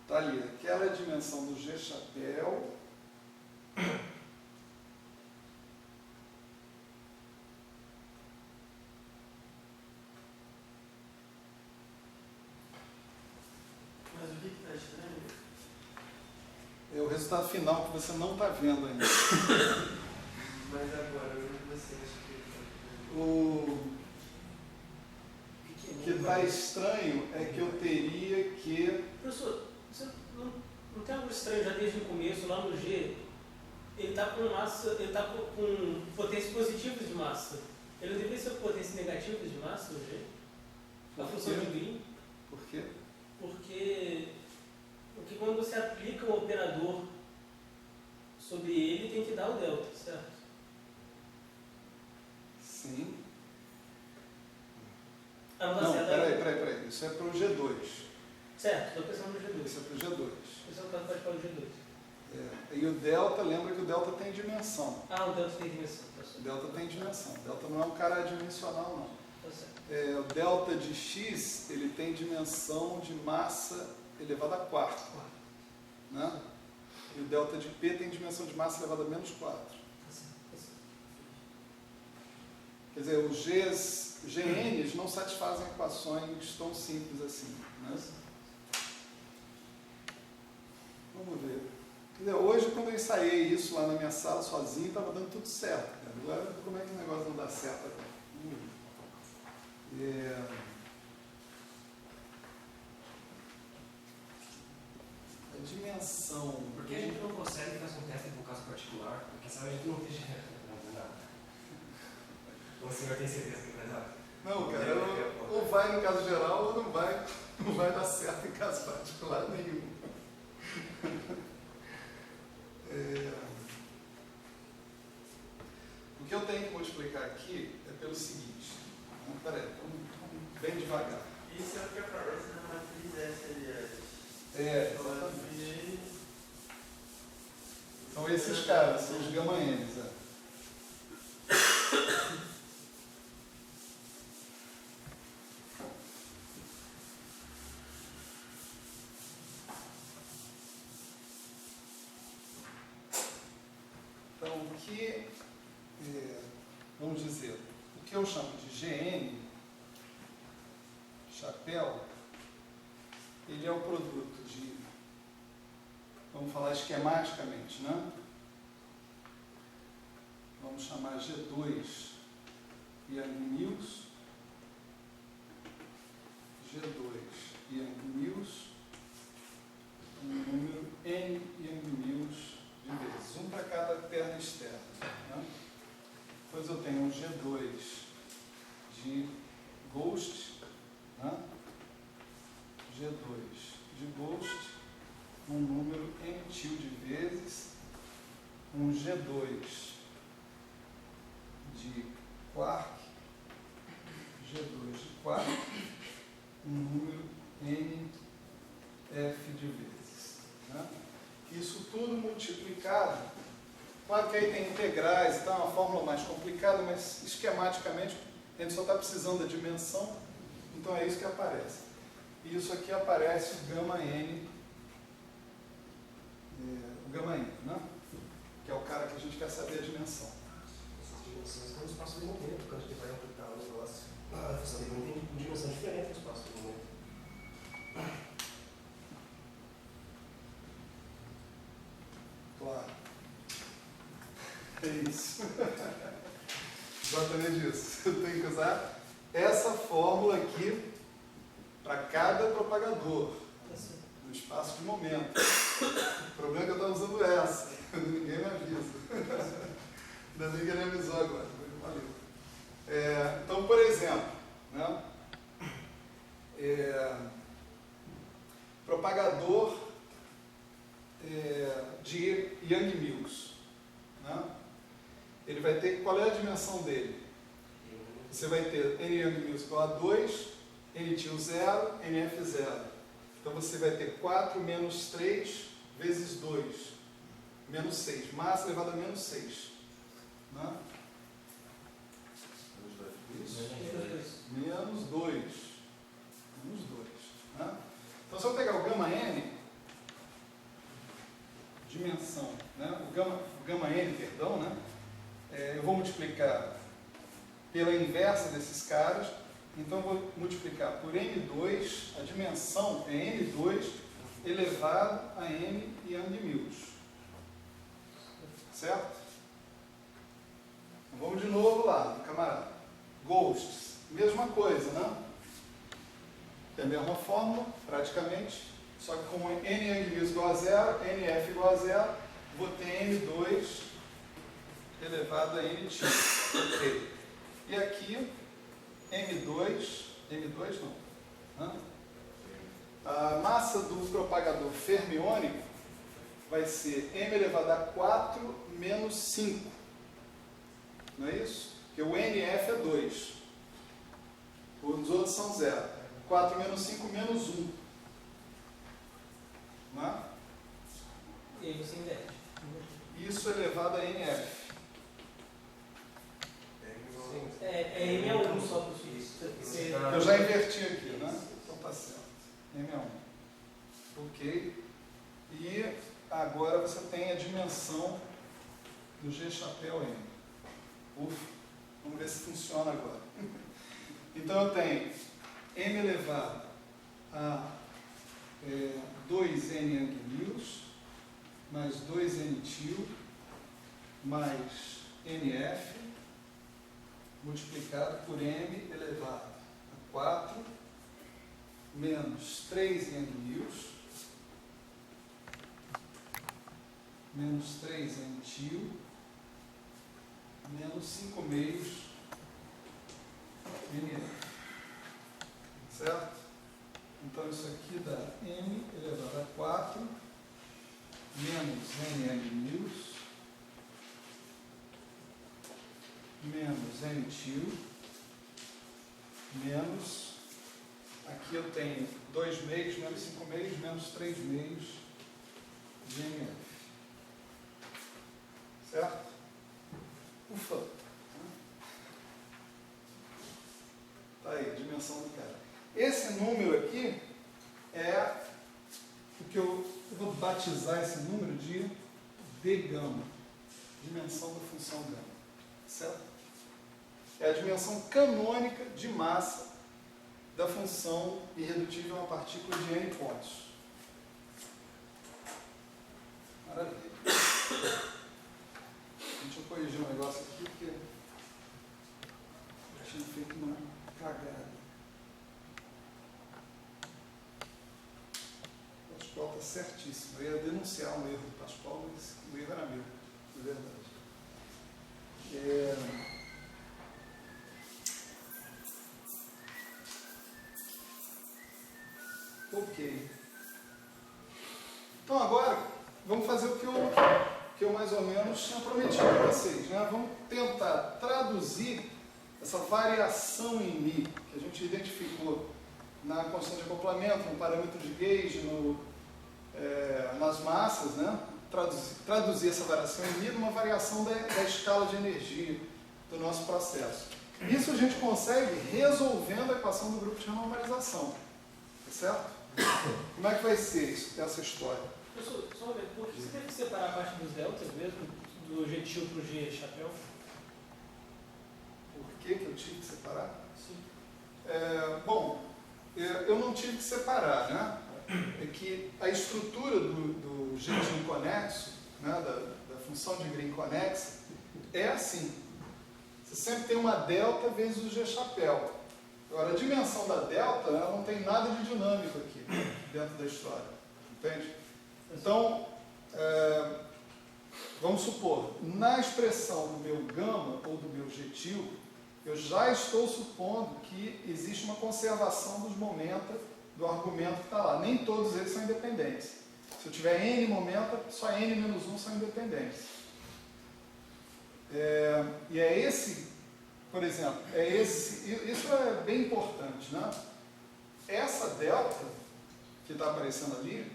Está ali, aquela é a dimensão do G chapéu. Mas o que está estranho? É o resultado final que você não está vendo ainda. Mas agora, você acha que O que está estranho é que eu teria que... Professor, você não tem algo estranho já desde o começo, lá no G? Ele está com massa, ele está com potências positivas de massa. Ele não deveria ser potências negativas de massa no G? A função de Green? Por quê? Porque quando você aplica um operador sobre ele, tem que dar o delta, certo? Sim. A Não, mudança peraí. Isso é para o G2. Certo, estou pensando no G2. Isso é para o G2. Esse é o caso pode para o G2. E o delta, lembra que o delta tem dimensão. Ah, o delta tem dimensão, tá O certo. delta tem dimensão. O delta não é um cara adimensional, não. Tá certo. O delta de x, ele tem dimensão de massa elevada a 4. Né? E o delta de P tem dimensão de massa elevada a menos 4. Tá certo, tá certo. Quer dizer, os GNs não satisfazem equações tão simples assim. Né? Vamos ver. Quer dizer, hoje, quando eu ensaiei isso lá na minha sala sozinho, estava dando tudo certo. Cara. Agora, como é que o negócio não dá certo agora? A dimensão... Por que a gente não consegue fazer um teste com caso particular? Porque sabe a gente não esteja nada. O senhor tem certeza que vai dar? Não, cara, ou vai no caso geral ou não vai dar certo em caso particular nenhum. O que eu tenho que multiplicar aqui é pelo seguinte. Peraí, vamos bem devagar. Isso é o que aparece na matriz S, aliás. Exatamente. São esses caras, são os gama-Ns. Então, o que vamos dizer, o que eu chamo de GN, chapéu, ele é o produto de, vamos falar esquematicamente, né? Vamos chamar G2 Young Mills, G2 Young Mills, um número N Young Mills de vezes, um para cada perna externa. Né? Depois eu tenho um G2 de Ghost, né? G2 de Ghost, um número N tilde vezes, um G2 de Quark, G2 de Quark, um número NF de vezes. Né? Isso tudo multiplicado. Claro que aí tem integrais, então é uma fórmula mais complicada, mas esquematicamente a gente só está precisando da dimensão, então é isso que aparece. E isso aqui aparece o gama N, né? Que é o cara que a gente quer saber a dimensão. Essas dimensões estão no espaço do momento, quando a gente vai ampliar o negócio. A função de momento tem dimensão diferente no espaço do momento. Claro. É isso. Exatamente isso. Eu tenho que usar essa fórmula aqui para cada propagador no espaço de momento. O problema é que eu estava usando essa. Ninguém me avisa. Ainda bem que ele avisou agora. Valeu. Então, por exemplo, né? Propagador de Young Mills. Né? Ele vai ter, qual é a dimensão dele? Você vai ter N Young Mills igual a 2, N til 0, NF 0. Então você vai ter 4 menos 3 vezes 2, menos 6. Massa elevado a menos 6. Né? Isso. Menos 2. Menos 2. Né? Então se eu pegar o gama N, dimensão, né? o gama N, perdão, né? Eu vou multiplicar pela inversa desses caras, então eu vou multiplicar por N2, a dimensão é N2 elevado a N Young Mills. Certo? Então vamos de novo lá, camarada. Ghosts, mesma coisa, né? É a mesma fórmula, praticamente, só que com N Young Mills igual a 0, NF igual a 0, vou ter N2 elevado a N tilde. Ok. E aqui, M2 não. Né? A massa do propagador fermiônico vai ser M elevado a 4 menos 5. Não é isso? Porque o NF é 2. Os outros são 0. 4 menos 5 menos 1. Não é? E aí você inverte. Isso elevado a NF. M é 1 só para isso. Eu já inverti aqui, né? Então tá certo. M é 1. Ok. E agora você tem a dimensão do G chapéu M. Ufa. Vamos ver se funciona agora. Então eu tenho M elevado a 2N Young Mills mais 2N til mais NF multiplicado por M elevado a 4 menos 3 Young Mills menos 3 N til menos 5 meios NF. Certo? Então isso aqui dá M elevado a 4 menos N Young Mills menos N til menos, aqui eu tenho 2 meios, menos 5 meios, menos 3 meios de NF. Certo? Ufa! Tá aí, a dimensão do cara. Esse número aqui é o que eu vou batizar esse número de D gama, dimensão da função gama. certo? É a dimensão canônica de massa da função irredutível a uma partícula de n pontos. Maravilha. Deixa eu corrigir um negócio aqui, porque eu tinha feito uma cagada. O Pascoal está certíssimo. Eu ia denunciar um erro do Pascoal, mas o erro era meu, de verdade. Ok. Então agora, vamos fazer o que eu mais ou menos tinha prometido para vocês, né? Vamos tentar traduzir essa variação em μ que a gente identificou na constante de acoplamento, no parâmetro de gauge, nas massas, né? Traduzir essa variação em μ numa variação da escala de energia do nosso processo. Isso a gente consegue resolvendo a equação do grupo de renormalização. Tá certo? Como é que vai ser essa história? Professor, só uma vez, por que você teve que separar a parte dos deltas mesmo, do G-til para o G-chapéu? Por que eu tive que separar? Sim. Bom, eu não tive que separar, né? É que a estrutura do G-til conexo, né, da função de Green conexa, é assim. Você sempre tem uma delta vezes o G-chapéu. Agora, a dimensão da delta, ela não tem nada de dinâmico aqui dentro da história, entende? Então, vamos supor, na expressão do meu gama ou do meu G-til, eu já estou supondo que existe uma conservação dos momenta do argumento que está lá. Nem todos eles são independentes. Se eu tiver n momenta, só n menos 1 são independentes. E é esse... Por exemplo, isso é bem importante, né? Essa delta que está aparecendo ali,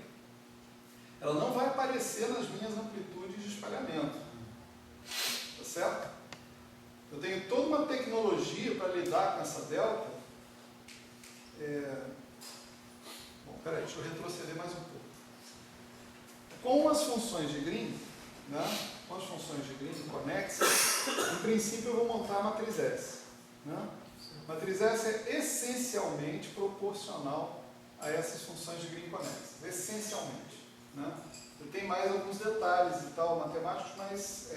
ela não vai aparecer nas minhas amplitudes de espalhamento. Tá certo? Eu tenho toda uma tecnologia para lidar com essa delta. Bom, peraí, deixa eu retroceder mais um pouco. Com as funções de Green, né? Com as funções de Green conexas, em princípio eu vou montar a matriz S. Né? A matriz S é essencialmente proporcional a essas funções de Green conexas. Essencialmente. Né? Tem mais alguns detalhes e tal, matemáticos, mas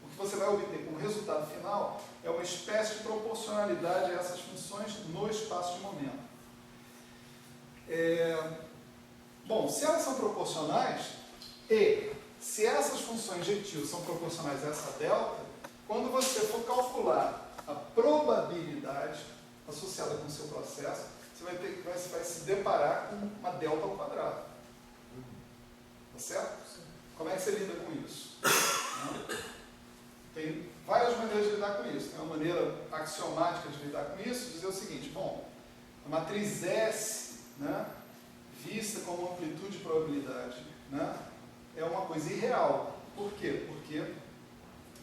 o que você vai obter como resultado final é uma espécie de proporcionalidade a essas funções no espaço de momento. Bom, se elas são proporcionais e se essas funções G-til são proporcionais a essa delta, quando você for calcular a probabilidade associada com o seu processo, você vai se deparar com uma delta ao quadrado. Tá certo? Como é que você lida com isso? Tem várias maneiras de lidar com isso. Tem uma maneira axiomática de lidar com isso, dizer o seguinte: bom, a matriz S, né, vista como amplitude e probabilidade, né, é uma coisa irreal. Por quê? Porque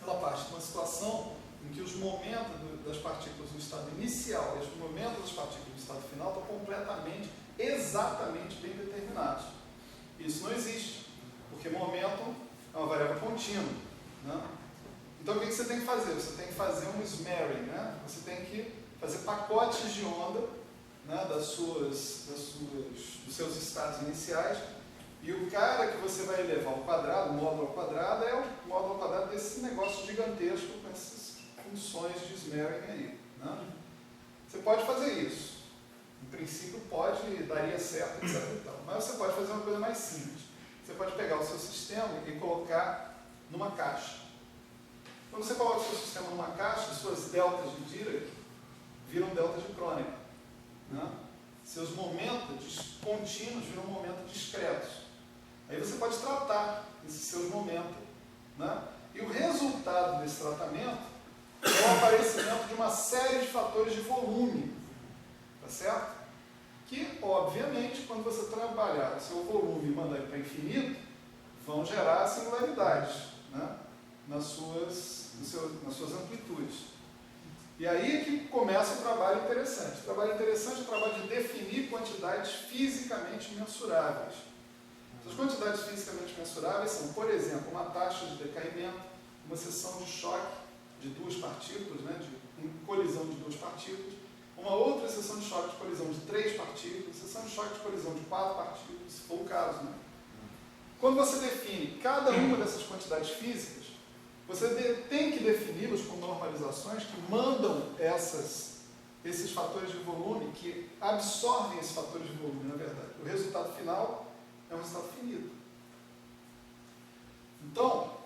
ela parte de uma situação em que os momentos das partículas no estado inicial e os momentos das partículas no estado final estão completamente, exatamente bem determinados. Isso não existe, porque momento é uma variável contínua. Né? Então o que você tem que fazer? Você tem que fazer um smearing, né? Você tem que fazer pacotes de onda, né, dos seus estados iniciais. E o cara que você vai elevar ao quadrado, o módulo ao quadrado, é o módulo ao quadrado desse negócio gigantesco com essas funções de smearing aí. Né? Você pode fazer isso. Em princípio pode, daria certo, etc. E tal. Mas você pode fazer uma coisa mais simples. Você pode pegar o seu sistema e colocar numa caixa. Quando você coloca o seu sistema numa caixa, suas deltas de Dirac viram deltas de Kronecker. Né? Seus momentos contínuos viram momentos discretos. Aí você pode tratar esses seus momentos. Né? E o resultado desse tratamento é o aparecimento de uma série de fatores de volume. Tá certo? Que, obviamente, quando você trabalhar o seu volume e mandar ele para infinito, vão gerar singularidades, né, nas suas amplitudes. E aí é que começa o trabalho interessante. O trabalho interessante é o trabalho de definir quantidades fisicamente mensuráveis. As quantidades fisicamente mensuráveis são, por exemplo, uma taxa de decaimento, uma seção de choque. de duas partículas, né, de colisão de duas partículas, uma outra seção de choque de colisão de 3 partículas, seção de choque de colisão de 4 partículas, se for o caso. Né? Quando você define cada uma dessas quantidades físicas, você tem que defini-las com normalizações que mandam esses fatores de volume, que absorvem esses fatores de volume, na verdade. O resultado final é um resultado finito. Então,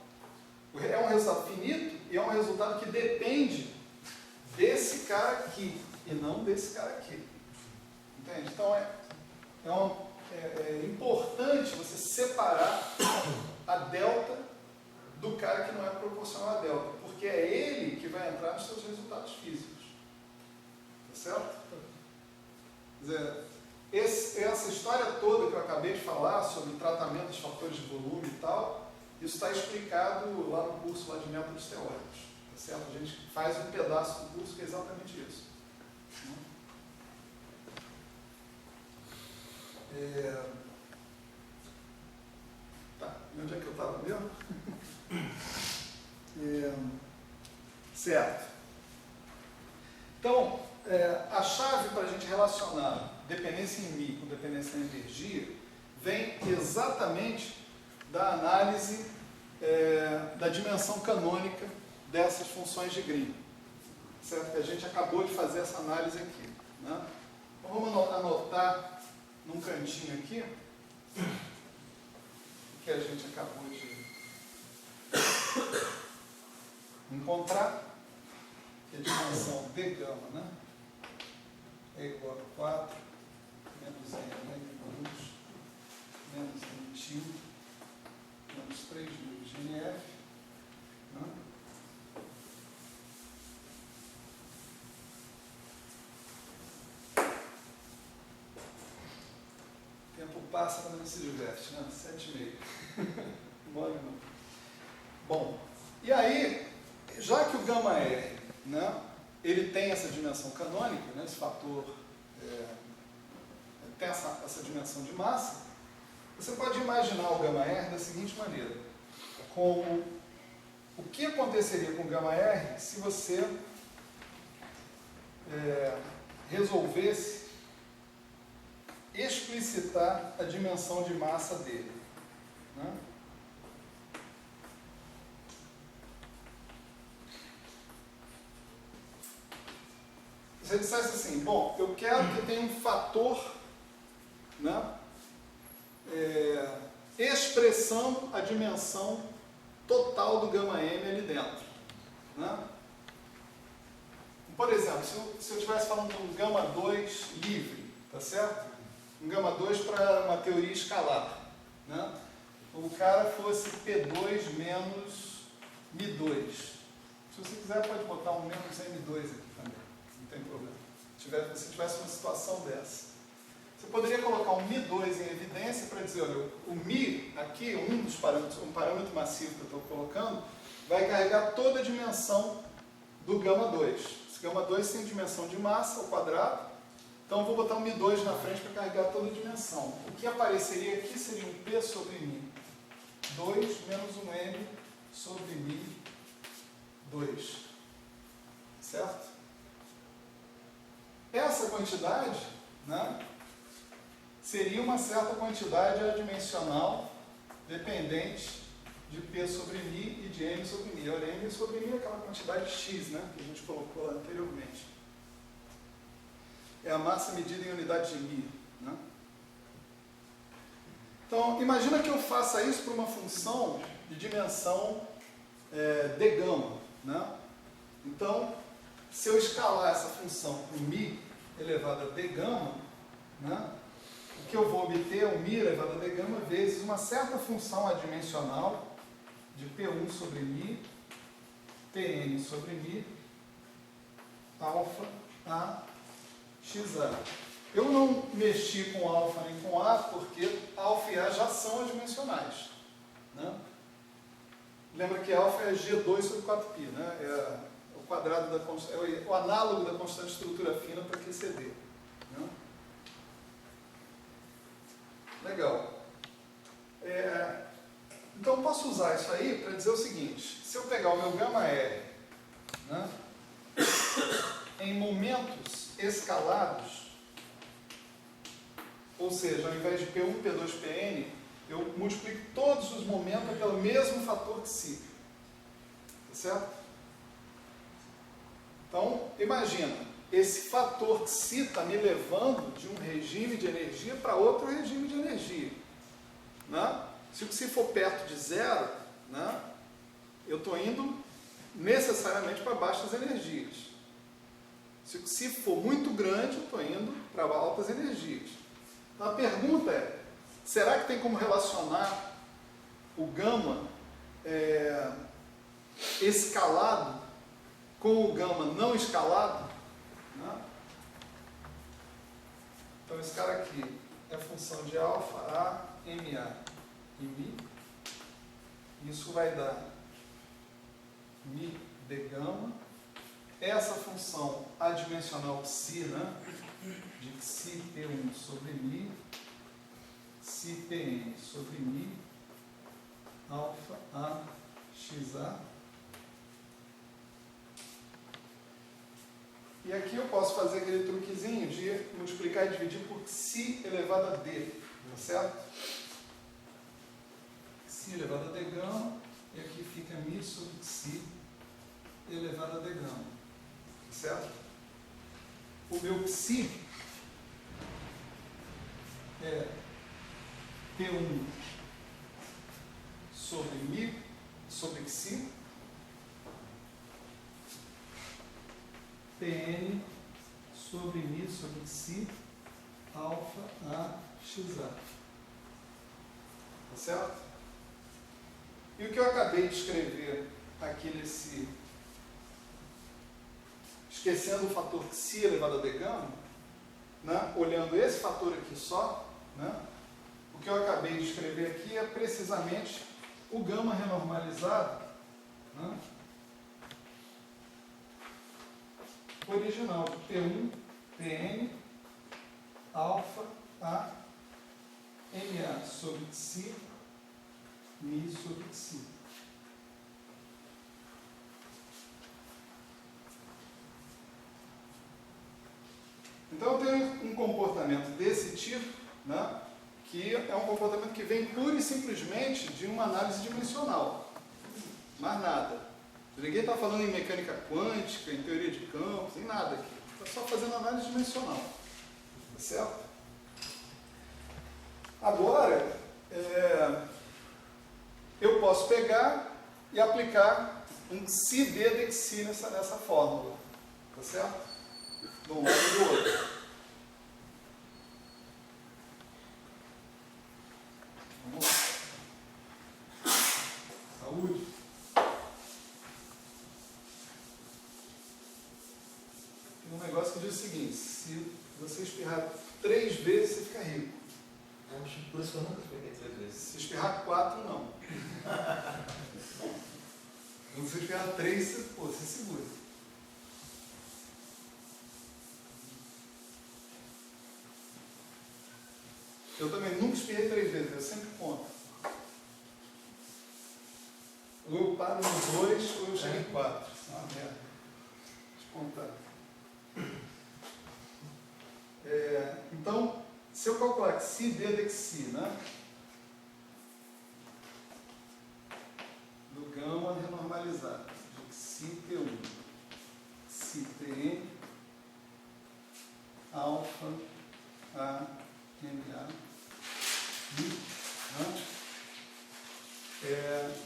é um resultado finito e é um resultado que depende desse cara aqui e não desse cara aqui. Entende? Então, é importante você separar a delta do cara que não é proporcional a delta, porque é ele que vai entrar nos seus resultados físicos. Tá certo? Quer dizer, essa história toda que eu acabei de falar sobre o tratamento dos fatores de volume e tal, isso está explicado lá no curso lá de métodos teóricos. Tá certo? A gente faz um pedaço do curso que é exatamente isso. Tá, e onde é que eu estava mesmo? Certo. Então, a chave para a gente relacionar dependência em Mi com dependência em energia vem exatamente da análise da dimensão canônica dessas funções de Green. Certo? Que a gente acabou de fazer essa análise aqui. Né? Então, vamos anotar num cantinho aqui o que a gente acabou de encontrar, que a dimensão de gama, né, é igual a 4 menos N menos menos N menos 3 vezes GNF, né? O tempo passa quando a gente se diverte, né? 7,5. Bom, e aí, já que o gama R, né, ele tem essa dimensão canônica, né, esse fator tem essa dimensão de massa, você pode imaginar o gama R da seguinte maneira, como o que aconteceria com o gama R se você resolvesse explicitar a dimensão de massa dele. Né? Você dissesse assim, bom, eu quero que tenha um fator, né, expressando a dimensão total do gama M ali dentro. Né? Por exemplo, se eu estivesse falando de um gama 2 livre, tá certo? Um gama 2 para uma teoria escalar. Né? O cara fosse P2 menos Mi2. Se você quiser, pode botar um menos M2 aqui também. Não tem problema. Se tivesse uma situação dessa. Você poderia colocar um Mi2 em evidência para dizer, olha, o Mi, aqui, um dos parâmetros, um parâmetro massivo que eu estou colocando, vai carregar toda a dimensão do gama 2. Esse gama 2 tem dimensão de massa ao quadrado, então eu vou botar um Mi2 na frente para carregar toda a dimensão. O que apareceria aqui seria um P sobre Mi 2 menos um M sobre Mi 2. Certo? Essa quantidade, né, seria uma certa quantidade adimensional dependente de P sobre Mi e de M sobre Mi. Olha, M sobre Mi é aquela quantidade X, né, que a gente colocou lá anteriormente. É a massa medida em unidade de Mi. Né? Então, imagina que eu faça isso para uma função de dimensão de gama. Né? Então, se eu escalar essa função por Mi elevado a d gama, né, o que eu vou obter é um Mi elevado a d gama vezes uma certa função adimensional de P1 sobre Mi, Pn sobre Mi, alfa a xa. Eu não mexi com alfa nem com A, porque alfa e A já são adimensionais. Né? Lembra que alfa é G2 sobre 4π, né? É o quadrado da o análogo da constante de estrutura fina para QCD. Né? Legal. Então eu posso usar isso aí para dizer o seguinte: se eu pegar o meu gama R né, em momentos escalados, ou seja, ao invés de P1, P2, Pn, eu multiplico todos os momentos pelo mesmo fator psi. Tá certo? Então, imagina, esse fator psi está me levando de um regime de energia para outro regime de energia. Né? Se o psi for perto de zero, né, eu estou indo necessariamente para baixas energias. Se o psi for muito grande, eu estou indo para altas energias. Então, a pergunta é, será que tem como relacionar o gama escalado com o gama não escalado? Né? Então, esse cara aqui é a função de alfa, A, MA e Mi. Isso vai dar Mi de gama. Essa função adimensional psi, né, de psi P1 sobre Mi, psi Pn sobre Mi, alfa A XA. E aqui eu posso fazer aquele truquezinho de multiplicar e dividir por psi elevado a d, tá certo? Psi elevado a d gama, e aqui fica Mi sobre psi elevado a d gama, tá certo? O meu psi é P1 sobre Mi sobre psi, Pn sobre Mi sobre psi, alfa A XA. Tá certo? E o que eu acabei de escrever aqui nesse... esquecendo o fator psi elevado a d gama, né, olhando esse fator aqui só, né, o que eu acabei de escrever aqui é precisamente o gama renormalizado, né, original de P1, Pn, alfa A, Ma sobre psi, Mi sobre psi. Então eu tenho um comportamento desse tipo, né, que é um comportamento que vem pura e simplesmente de uma análise dimensional. Mais nada. Ninguém está falando em mecânica quântica, em teoria de campos, em nada aqui. Está só fazendo análise dimensional. Tá certo? Agora, eu posso pegar e aplicar um psi d de psi nessa fórmula. Tá certo? De um lado e do outro. Vamos lá. Saúde. Tem um negócio que diz o seguinte: se você espirrar 3 vezes, você fica rico. Por isso que eu nunca espirrei 3 vezes. Se espirrar 4, não. Se você espirrar 3, você segura. Eu também nunca espirrei 3 vezes, eu sempre conto. Ou eu paro no 2, ou eu chego em 4. Isso é uma merda. Deixa eu contar. Então, se eu calcular psi d de psi, né, do gama renormalizado, de psi P1, psi Pn, alfa A Ma, Mi, né,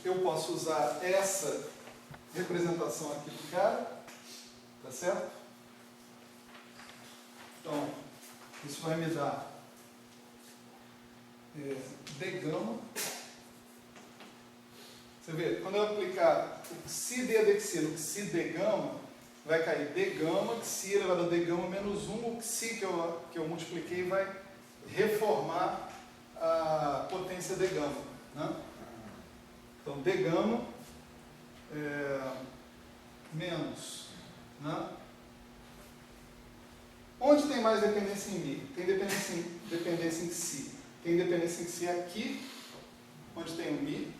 eu posso usar essa representação aqui do cara, tá certo? Então, isso vai me dar d gama. Você vê, quando eu aplicar o psi d de psi no psi d gama, vai cair d gama, psi elevado a d gama menos 1, o psi que eu multipliquei vai reformar a potência d gama. Né? Então, d gama menos, né? Onde tem mais dependência em Mi? Tem dependência em psi. Tem dependência em psi aqui, onde tem o Mi.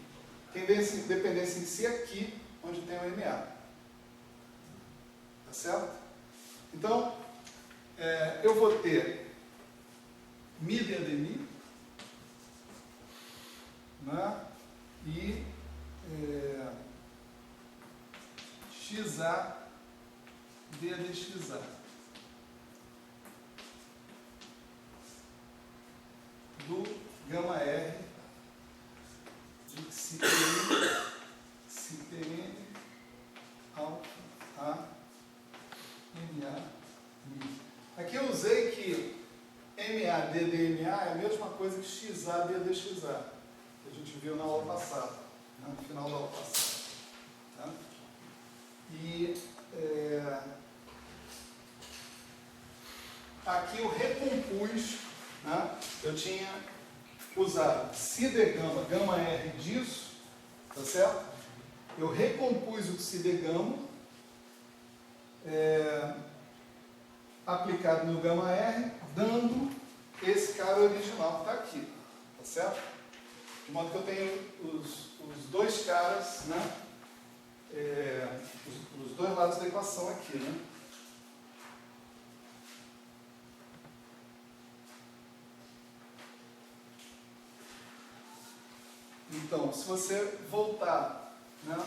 Tem dependência em psi aqui, onde tem o Ma. Tá certo? Então, eu vou ter Mi dentro de Mi, né? E XA dentro de XA. Do gama R de CPN alfa A MA Mi. Aqui eu usei que MA DDMA é a mesma coisa que XA DDXA, que a gente viu na aula passada, né, no final da aula passada. Tá? E aqui eu recompus, né, eu tinha usado psi de gama, gama R disso, tá certo? Eu recompus o psi de gama aplicado no gama R, dando esse cara original que está aqui, tá certo? De modo que eu tenho os dois caras, né? Os dois lados da equação aqui, né? Então, se você voltar, né,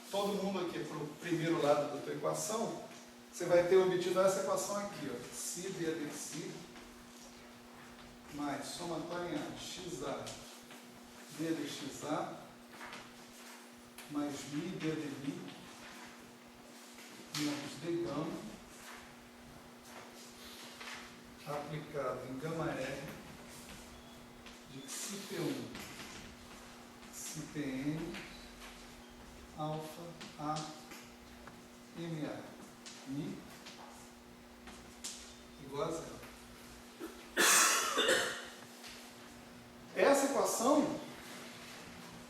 todo mundo aqui para o primeiro lado da tua equação, você vai ter obtido essa equação aqui, ó, psi d de psi mais somatória em A, xa d de xa mais mi d de mi menos d gama aplicado em gama R de psi P1 psi Pn alfa A MA Mi igual a zero. Essa equação,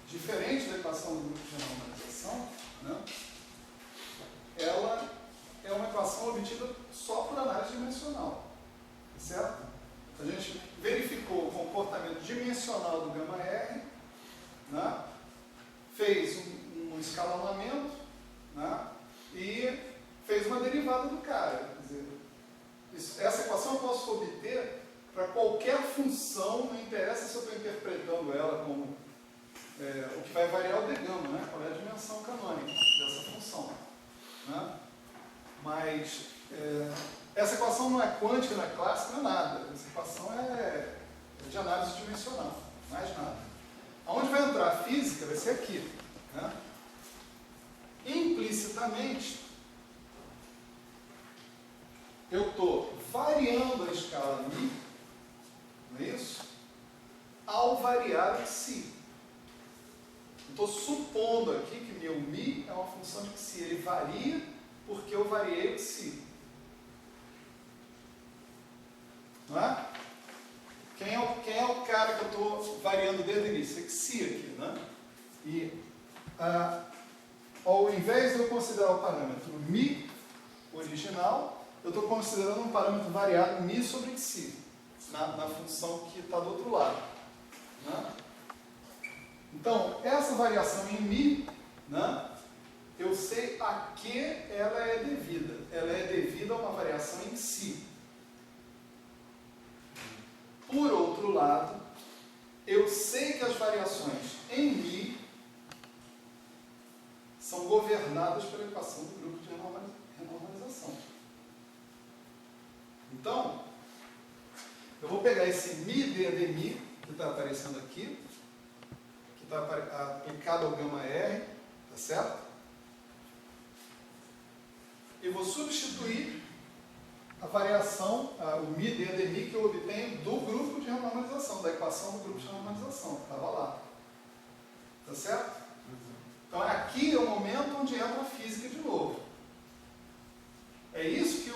diferente da equação do grupo de normalização, né, ela é uma equação obtida só por análise dimensional, certo? A gente verificou o comportamento dimensional do gama R, né, fez um escalonamento, né, e fez uma derivada do cara. Quer dizer, essa equação eu posso obter para qualquer função, não interessa se eu estou interpretando ela como o que vai variar o d gama, né? Qual é a dimensão canônica dessa função. Né? Mas essa equação não é quântica, não é clássica, não é nada. Essa equação é de análise dimensional, mais nada. Aonde vai entrar a física vai ser aqui. Né? Implicitamente, eu estou variando a escala Mi, não é isso? Ao variar o psi. Estou supondo aqui que meu Mi é uma função de psi. Ele varia porque eu variei o psi. Não é? Quem é o cara que eu estou variando desde o início? É psi aqui, né? E ao invés de eu considerar o parâmetro Mi original, eu estou considerando um parâmetro variado Mi sobre psi, na função que está do outro lado. Né? Então, essa variação em Mi, né, eu sei a que ela é devida. Ela é devida a uma variação em psi. Por outro lado, eu sei que as variações em Mi são governadas pela equação do grupo de renormalização. Então, eu vou pegar esse Mi d de Mi, que está aparecendo aqui, que está aplicado ao gama R, tá certo? E vou substituir a variação, o Mi d de Mi que eu obtenho do grupo de renormalização, da equação do grupo de renormalização, que estava lá. Tá certo? Então, aqui é o momento onde entra a física de novo. É isso que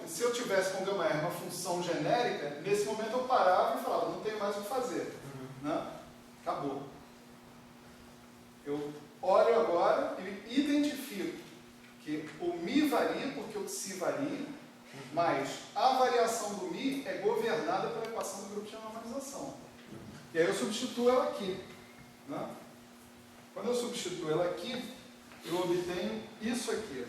se eu tivesse com o gama R uma função genérica, nesse momento eu parava e falava, não tenho mais o que fazer. Né? Acabou. Eu olho agora e identifico que o Mi varia porque o psi varia, mas a variação do Mi é governada pela equação do grupo de normalização. E aí eu substituo ela aqui. Né? Quando eu substituo ela aqui, eu obtenho isso aqui.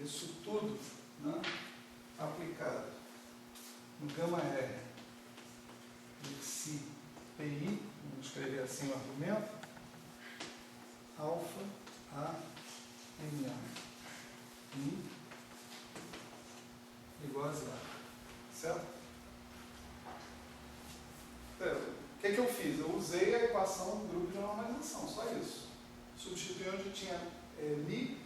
isso tudo, né, aplicado no gama R de psi PI, vamos escrever assim o argumento, alfa A MA I igual a zero, certo? O que eu fiz? Eu usei a equação do grupo de normalização, só isso. Substituí onde tinha Mi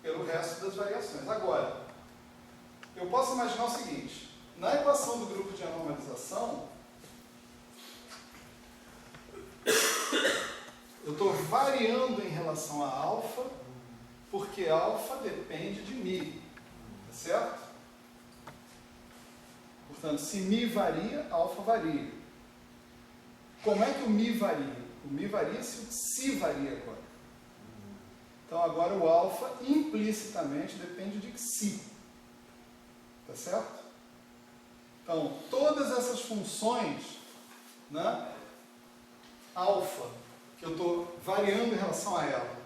pelo resto das variações. Agora, eu posso imaginar o seguinte, na equação do grupo de normalização, eu estou variando em relação a alfa, porque alfa depende de Mi, tá certo? Portanto, se Mi varia, alfa varia. Como é que o Mi varia? O Mi varia se o Psi varia agora. Então agora o alfa implicitamente depende de Psi. Tá certo? Então, todas essas funções, né, alfa, que eu estou variando em relação a ela,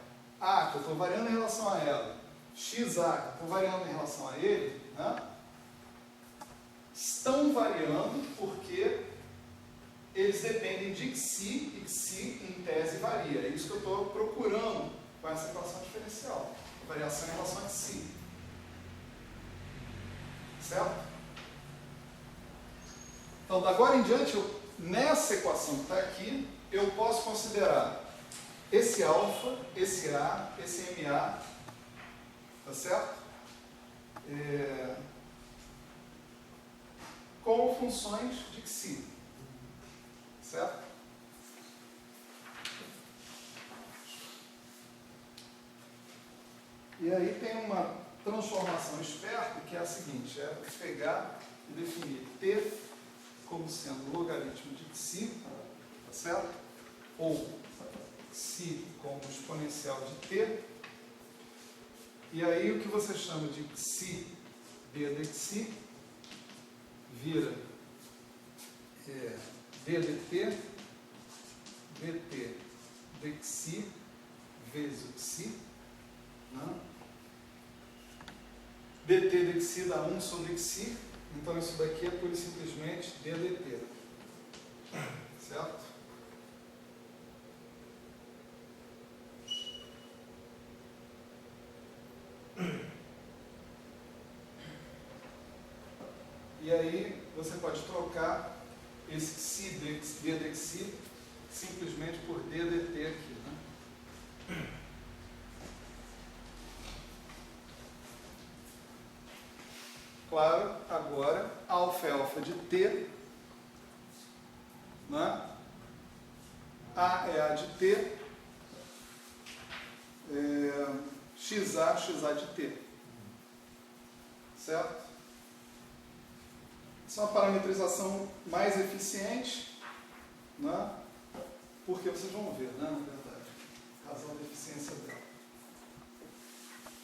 A, que eu estou variando em relação a ela, XA, que eu estou variando em relação a ele, né, estão variando porque eles dependem de Xi, e Xi, em tese, varia. É isso que eu estou procurando com essa equação diferencial. Variação em relação a Xi. Certo? Então, da agora em diante, nessa equação que está aqui, eu posso considerar esse alfa, esse A, esse MA, tá certo? Como funções de Xi. Certo? E aí tem uma transformação esperta que é a seguinte, é pegar e definir t como sendo logaritmo de Xi, tá certo? Ou Xi como exponencial de t. E aí o que você chama de Xi d de Xi vira d dt, dt de Xi vezes o Xi, né? dt de Xi dá 1 sobre Xi, então isso daqui é pura e simplesmente d dt, certo? E aí você pode trocar esse Xi d de Xi simplesmente por d dt aqui, né? Claro, agora alfa é alfa de t, né? A é A de t, xa, xa de t, certo? Isso é uma parametrização mais eficiente, né? Porque vocês vão ver, né, na verdade, a razão da eficiência dela.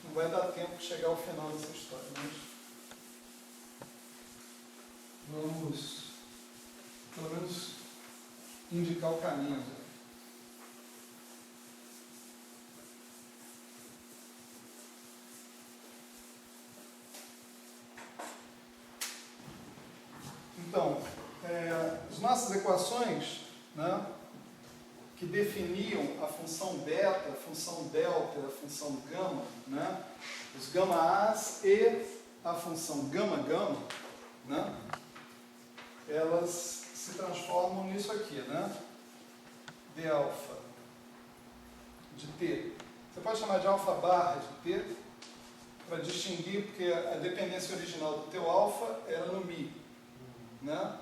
Não vai dar tempo de chegar ao final dessa história, mas vamos, pelo menos, indicar o caminho. Né? Então, as nossas equações, né, que definiam a função beta, a função delta, a função gama, né, os gama-As e a função gama-gama, né, elas se transformam nisso aqui, né, d alfa de t. Você pode chamar de alfa barra de t, para distinguir, porque a dependência original do teu alfa era no mi, né?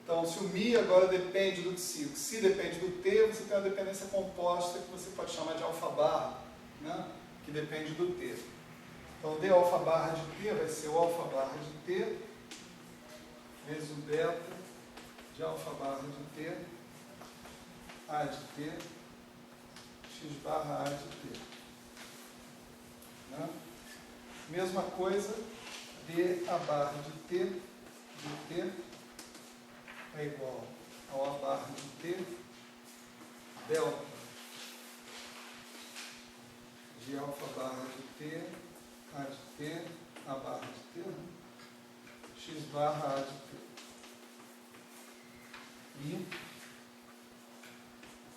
Então, se o Mi agora depende do Xi, o Xi depende do T, você tem uma dependência composta que você pode chamar de alfa barra, né? Que depende do T. Então, d alfa barra de T vai ser o alfa barra de T vezes o beta de alfa barra de T, A de T, x barra A de T. Né? Mesma coisa, d a barra de T, de T, é igual ao A barra de T, delta de alfa barra de T A de T, A barra de T, né? X barra A de T. E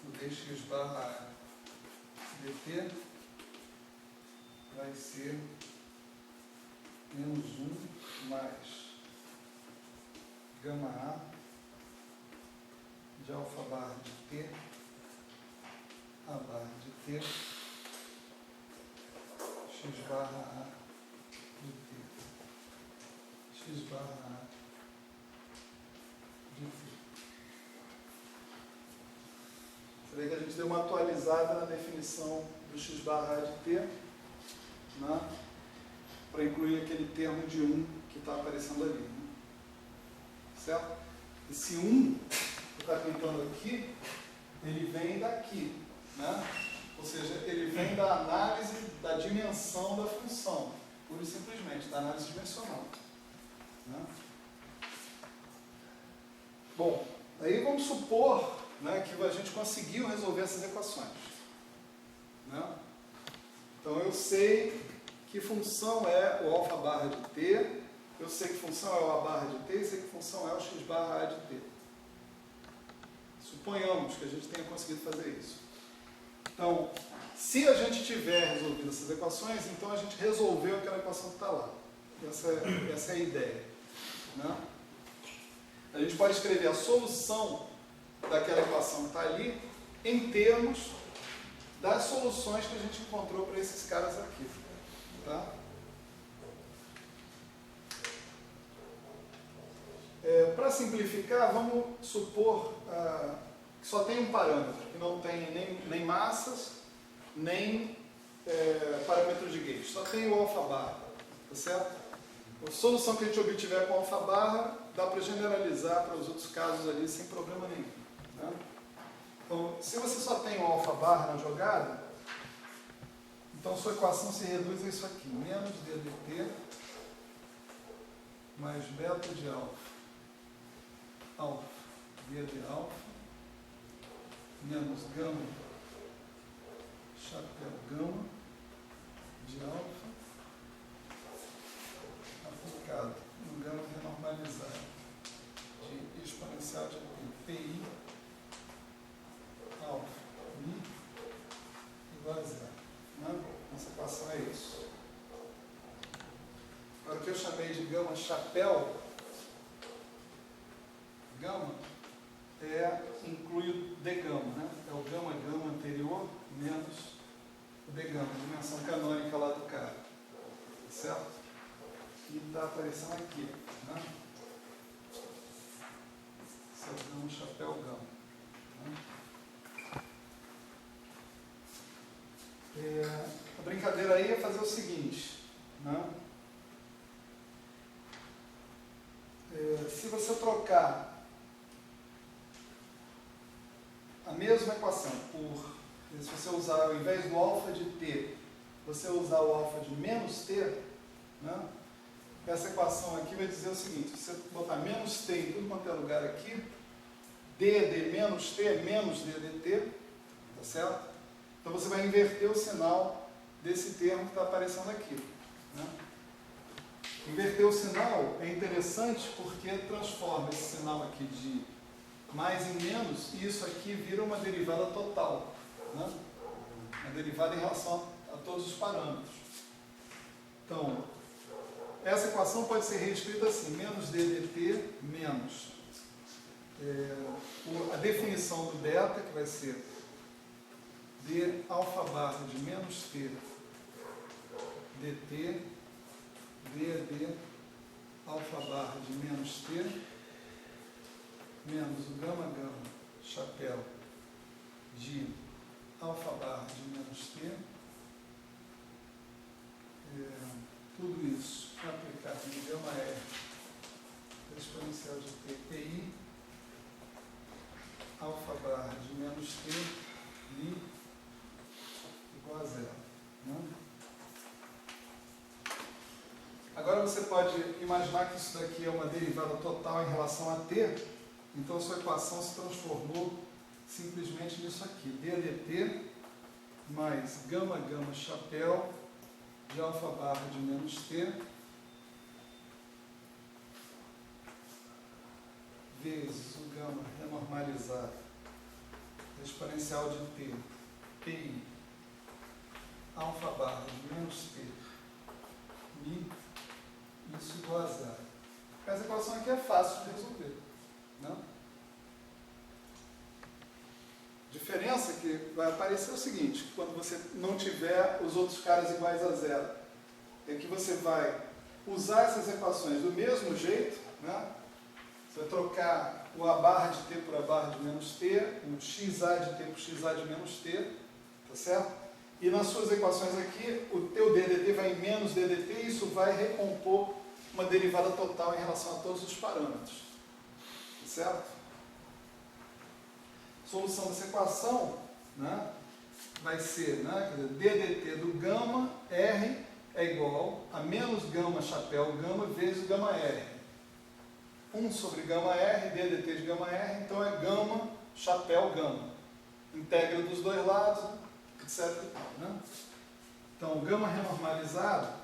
o dx barra A dt vai ser menos 1 mais gama A de alfa barra de T, A barra de T, X barra A de T, X barra A de T. Você vê que a gente deu uma atualizada na definição do X barra A de T, né, para incluir aquele termo de 1 que está aparecendo ali. Né? Certo? Esse 1 que está pintando aqui, ele vem daqui. Né? Ou seja, ele vem da análise da dimensão da função, pura e simplesmente, da análise dimensional. Né? Bom, aí vamos supor, né, que a gente conseguiu resolver essas equações. Né? Então eu sei que função é o alfa barra de t, eu sei que função é o a barra de t e sei que função é o x barra a de t. Suponhamos que a gente tenha conseguido fazer isso. Então, se a gente tiver resolvido essas equações, então a gente resolveu aquela equação que está lá. Essa é a ideia. Né? A gente pode escrever a solução daquela equação que está ali em termos das soluções que a gente encontrou para esses caras aqui. Tá? Para simplificar, vamos supor que só tem um parâmetro, que não tem nem massas, nem parâmetro de gauge, só tem o alfa barra, tá certo? A solução que a gente obtiver com alfa barra, dá para generalizar para os outros casos ali sem problema nenhum. Né? Então, se você só tem o alfa barra na jogada, então sua equação se reduz a isso aqui, menos d dt mais beta de alfa, alfa, d de alfa, menos gama, chapéu gama de alfa, aplicado no gama renormalizado de exponencial de pi, alfa, mi, igual a zero. Né? Essa equação é isso. Agora, o que eu chamei de gama chapéu, gama inclui o d gama, né? É o gama anterior menos o d gama, a dimensão canônica lá do cara. Certo? E está aparecendo aqui. Né? Esse é o gama chapéu gama. Né? A brincadeira aí é fazer o seguinte. Né? Se você trocar a mesma equação se você usar, ao invés do alfa de t, você usar o alfa de menos t, né? Essa equação aqui vai dizer o seguinte: se você botar menos t em tudo quanto é lugar aqui, d de menos t é menos d de t, tá certo? Então você vai inverter o sinal desse termo que está aparecendo aqui. Né? Inverter o sinal é interessante porque transforma esse sinal aqui de mais em menos e isso aqui vira uma derivada total. Né? Uma derivada em relação a todos os parâmetros. Então, essa equação pode ser reescrita assim: menos d dt menos a definição do beta, que vai ser d alfa barra de menos t dt d alfa barra de menos t menos o gama chapéu de alfa barra de menos t, tudo isso aplicado em gama r exponencial de t pi alfa barra de menos t li igual a zero. Né? Agora você pode imaginar que isso daqui é uma derivada total em relação a t, então a sua equação se transformou simplesmente nisso aqui: d dt mais gama chapéu de alfa barra de menos t vezes o gama renormalizado exponencial de t, pi, alfa barra de menos t, mi, isso igual a zero. Essa equação aqui é fácil de resolver, né? Diferença que vai aparecer é o seguinte: quando você não tiver os outros caras iguais a zero, é que você vai usar essas equações do mesmo jeito, né? Você vai trocar o a barra de t por a barra de menos t, o xa de t por xa de menos t, tá certo? E nas suas equações aqui, o teu ddt vai em menos ddt, e isso vai recompor uma derivada total em relação a todos os parâmetros, tá certo? Solução dessa equação, né, vai ser, né, ddt do gama r é igual a menos gama chapéu gama vezes gama r. 1 sobre gama r, ddt de gama r, então é gama chapéu gama. Integra dos dois lados, etc. Né? Então, gama renormalizado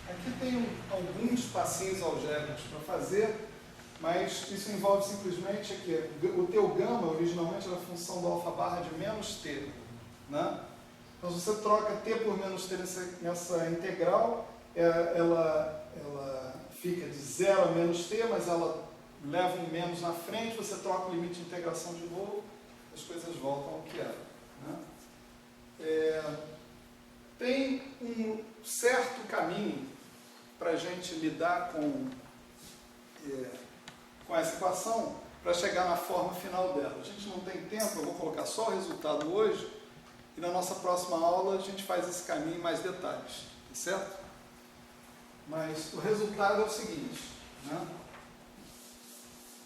aqui tem alguns passinhos algébricos para fazer, mas isso envolve simplesmente aqui, o teu gama originalmente era a função do alfa barra de menos t, né? Então se você troca t por menos t nessa integral, ela fica de 0 a menos t, mas ela leva um menos na frente, você troca o limite de integração de novo, as coisas voltam ao que era, né? Tem um certo caminho para a gente lidar com essa equação para chegar na forma final dela. A gente não tem tempo, eu vou colocar só o resultado hoje e na nossa próxima aula a gente faz esse caminho em mais detalhes, tá certo? Mas o resultado é o seguinte, né?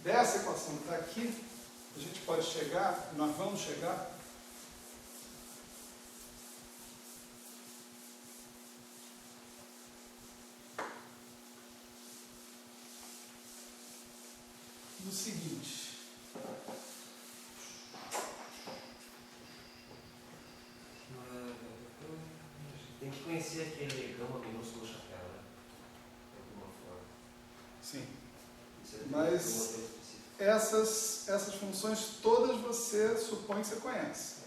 Dessa equação que está aqui, a gente pode chegar, nós vamos chegar no seguinte. Tem que conhecer aquele gama minúsculo chapéu, né? De alguma forma. Sim. Isso é Mas um modelo específico. essas funções todas você supõe que você conhece.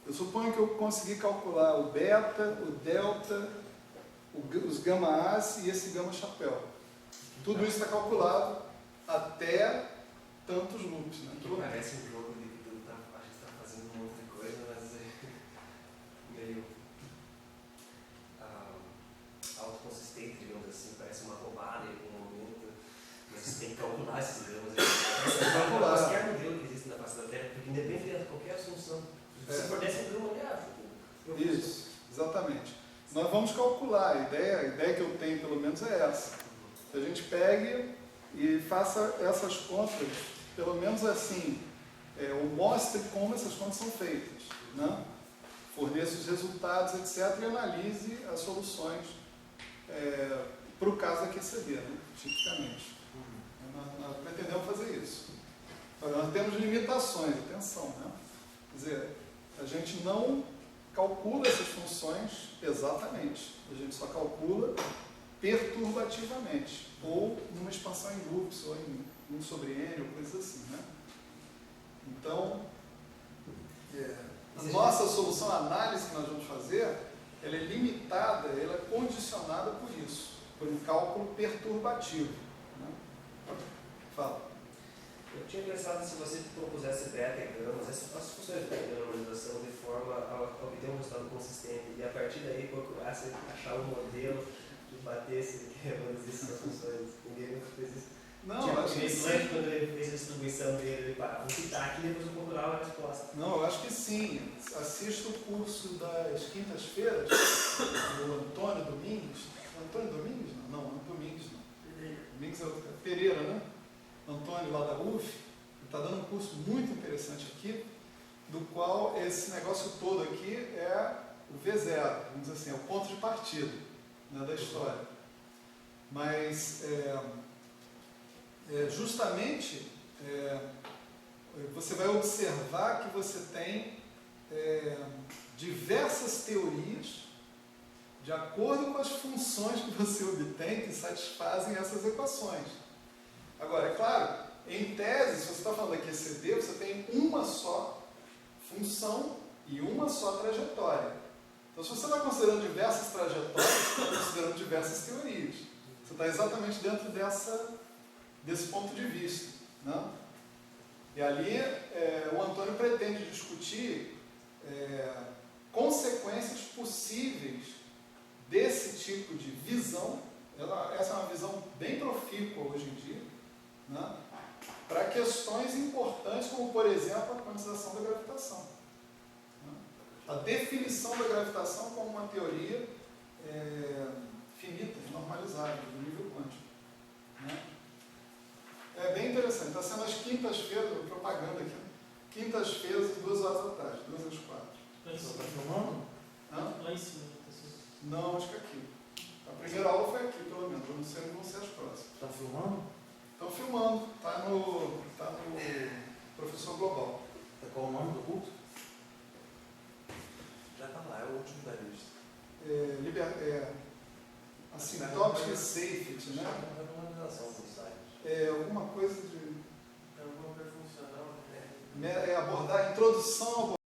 Eu suponho que eu consegui calcular o beta, o delta, os gama-as e esse gama-chapéu. Tudo isso está calculado até tantos loops, né? Que parece um jogo de que tu acha que está fazendo um monte de coisa, mas é meio autoconsistente, digamos assim, parece uma roubada em algum momento, mas você tem que calcular esses gramas. Calcular. Qualquer modelo que existe na face da Terra, porque independente de qualquer assunção, se você fornece um grama, Isso, exatamente. Nós vamos calcular, a ideia que eu tenho pelo menos é essa. Que a gente pegue e faça essas contas, pelo menos assim, ou mostre como essas contas são feitas, né? Forneça os resultados, etc., e analise as soluções para o caso da QCD, né? Tipicamente. Nós pretendemos fazer isso. Mas nós temos limitações, atenção, né? Quer dizer, a gente não calcula essas funções exatamente, a gente só calcula perturbativamente, ou numa expansão em loops, ou em 1 sobre n, ou coisas assim, né? Então, a nossa solução, a análise que nós vamos fazer, ela é limitada, ela é condicionada por isso, por um cálculo perturbativo, né? Fala. Eu tinha pensado se você propusesse beta e gamas, as funções de normalização de forma a obter um resultado consistente e a partir daí procurasse achar um modelo que batesse essas funções. Ninguém nunca fez isso. Não, Tipo, eu acho que esse sim. lance, quando ele fez a distribuição dele, ele parava um pitaco e depois eu procurava a resposta. Não, eu acho que sim. Assisto o curso das quintas-feiras do Antônio Domingues. Antônio Domingues? Não, não é Domingues não. Domingues é outro cara. Pereira, né? Antônio lá da UF. Ele está dando um curso muito interessante aqui, do qual esse negócio todo aqui é o V0, vamos dizer assim, é o ponto de partida, né, da história. Mas justamente você vai observar que você tem diversas teorias de acordo com as funções que você obtém que satisfazem essas equações. Agora, é claro, em tese, se você está falando da QCD, você tem uma só função e uma só trajetória. Então, se você está considerando diversas trajetórias, você está considerando diversas teorias. Você está exatamente dentro desse ponto de vista, né? E ali o Antônio pretende discutir consequências possíveis desse tipo de visão. Essa é uma visão bem profícua hoje em dia, né? Para questões importantes como, por exemplo, a quantização da gravitação, né? A definição da gravitação como uma teoria finita, normalizada, do nível quântico, né? É bem interessante. Está sendo às quintas-feiras, propaganda aqui, quintas-feiras, 2 horas da tarde, 2 às 4. Lá em Você cima. está filmando? Hã? Lá em cima. Não, acho que é aqui. A primeira aula foi aqui, pelo menos. Eu não sei onde vão ser as próximas. Está filmando? Estão filmando. Está no Professor Global. Qual o nome do culto? Já está lá, é o último da lista. Asymptotic Safety, né? É uma organização do site. Alguma coisa de É alguma coisa funcional, né? abordar a introdução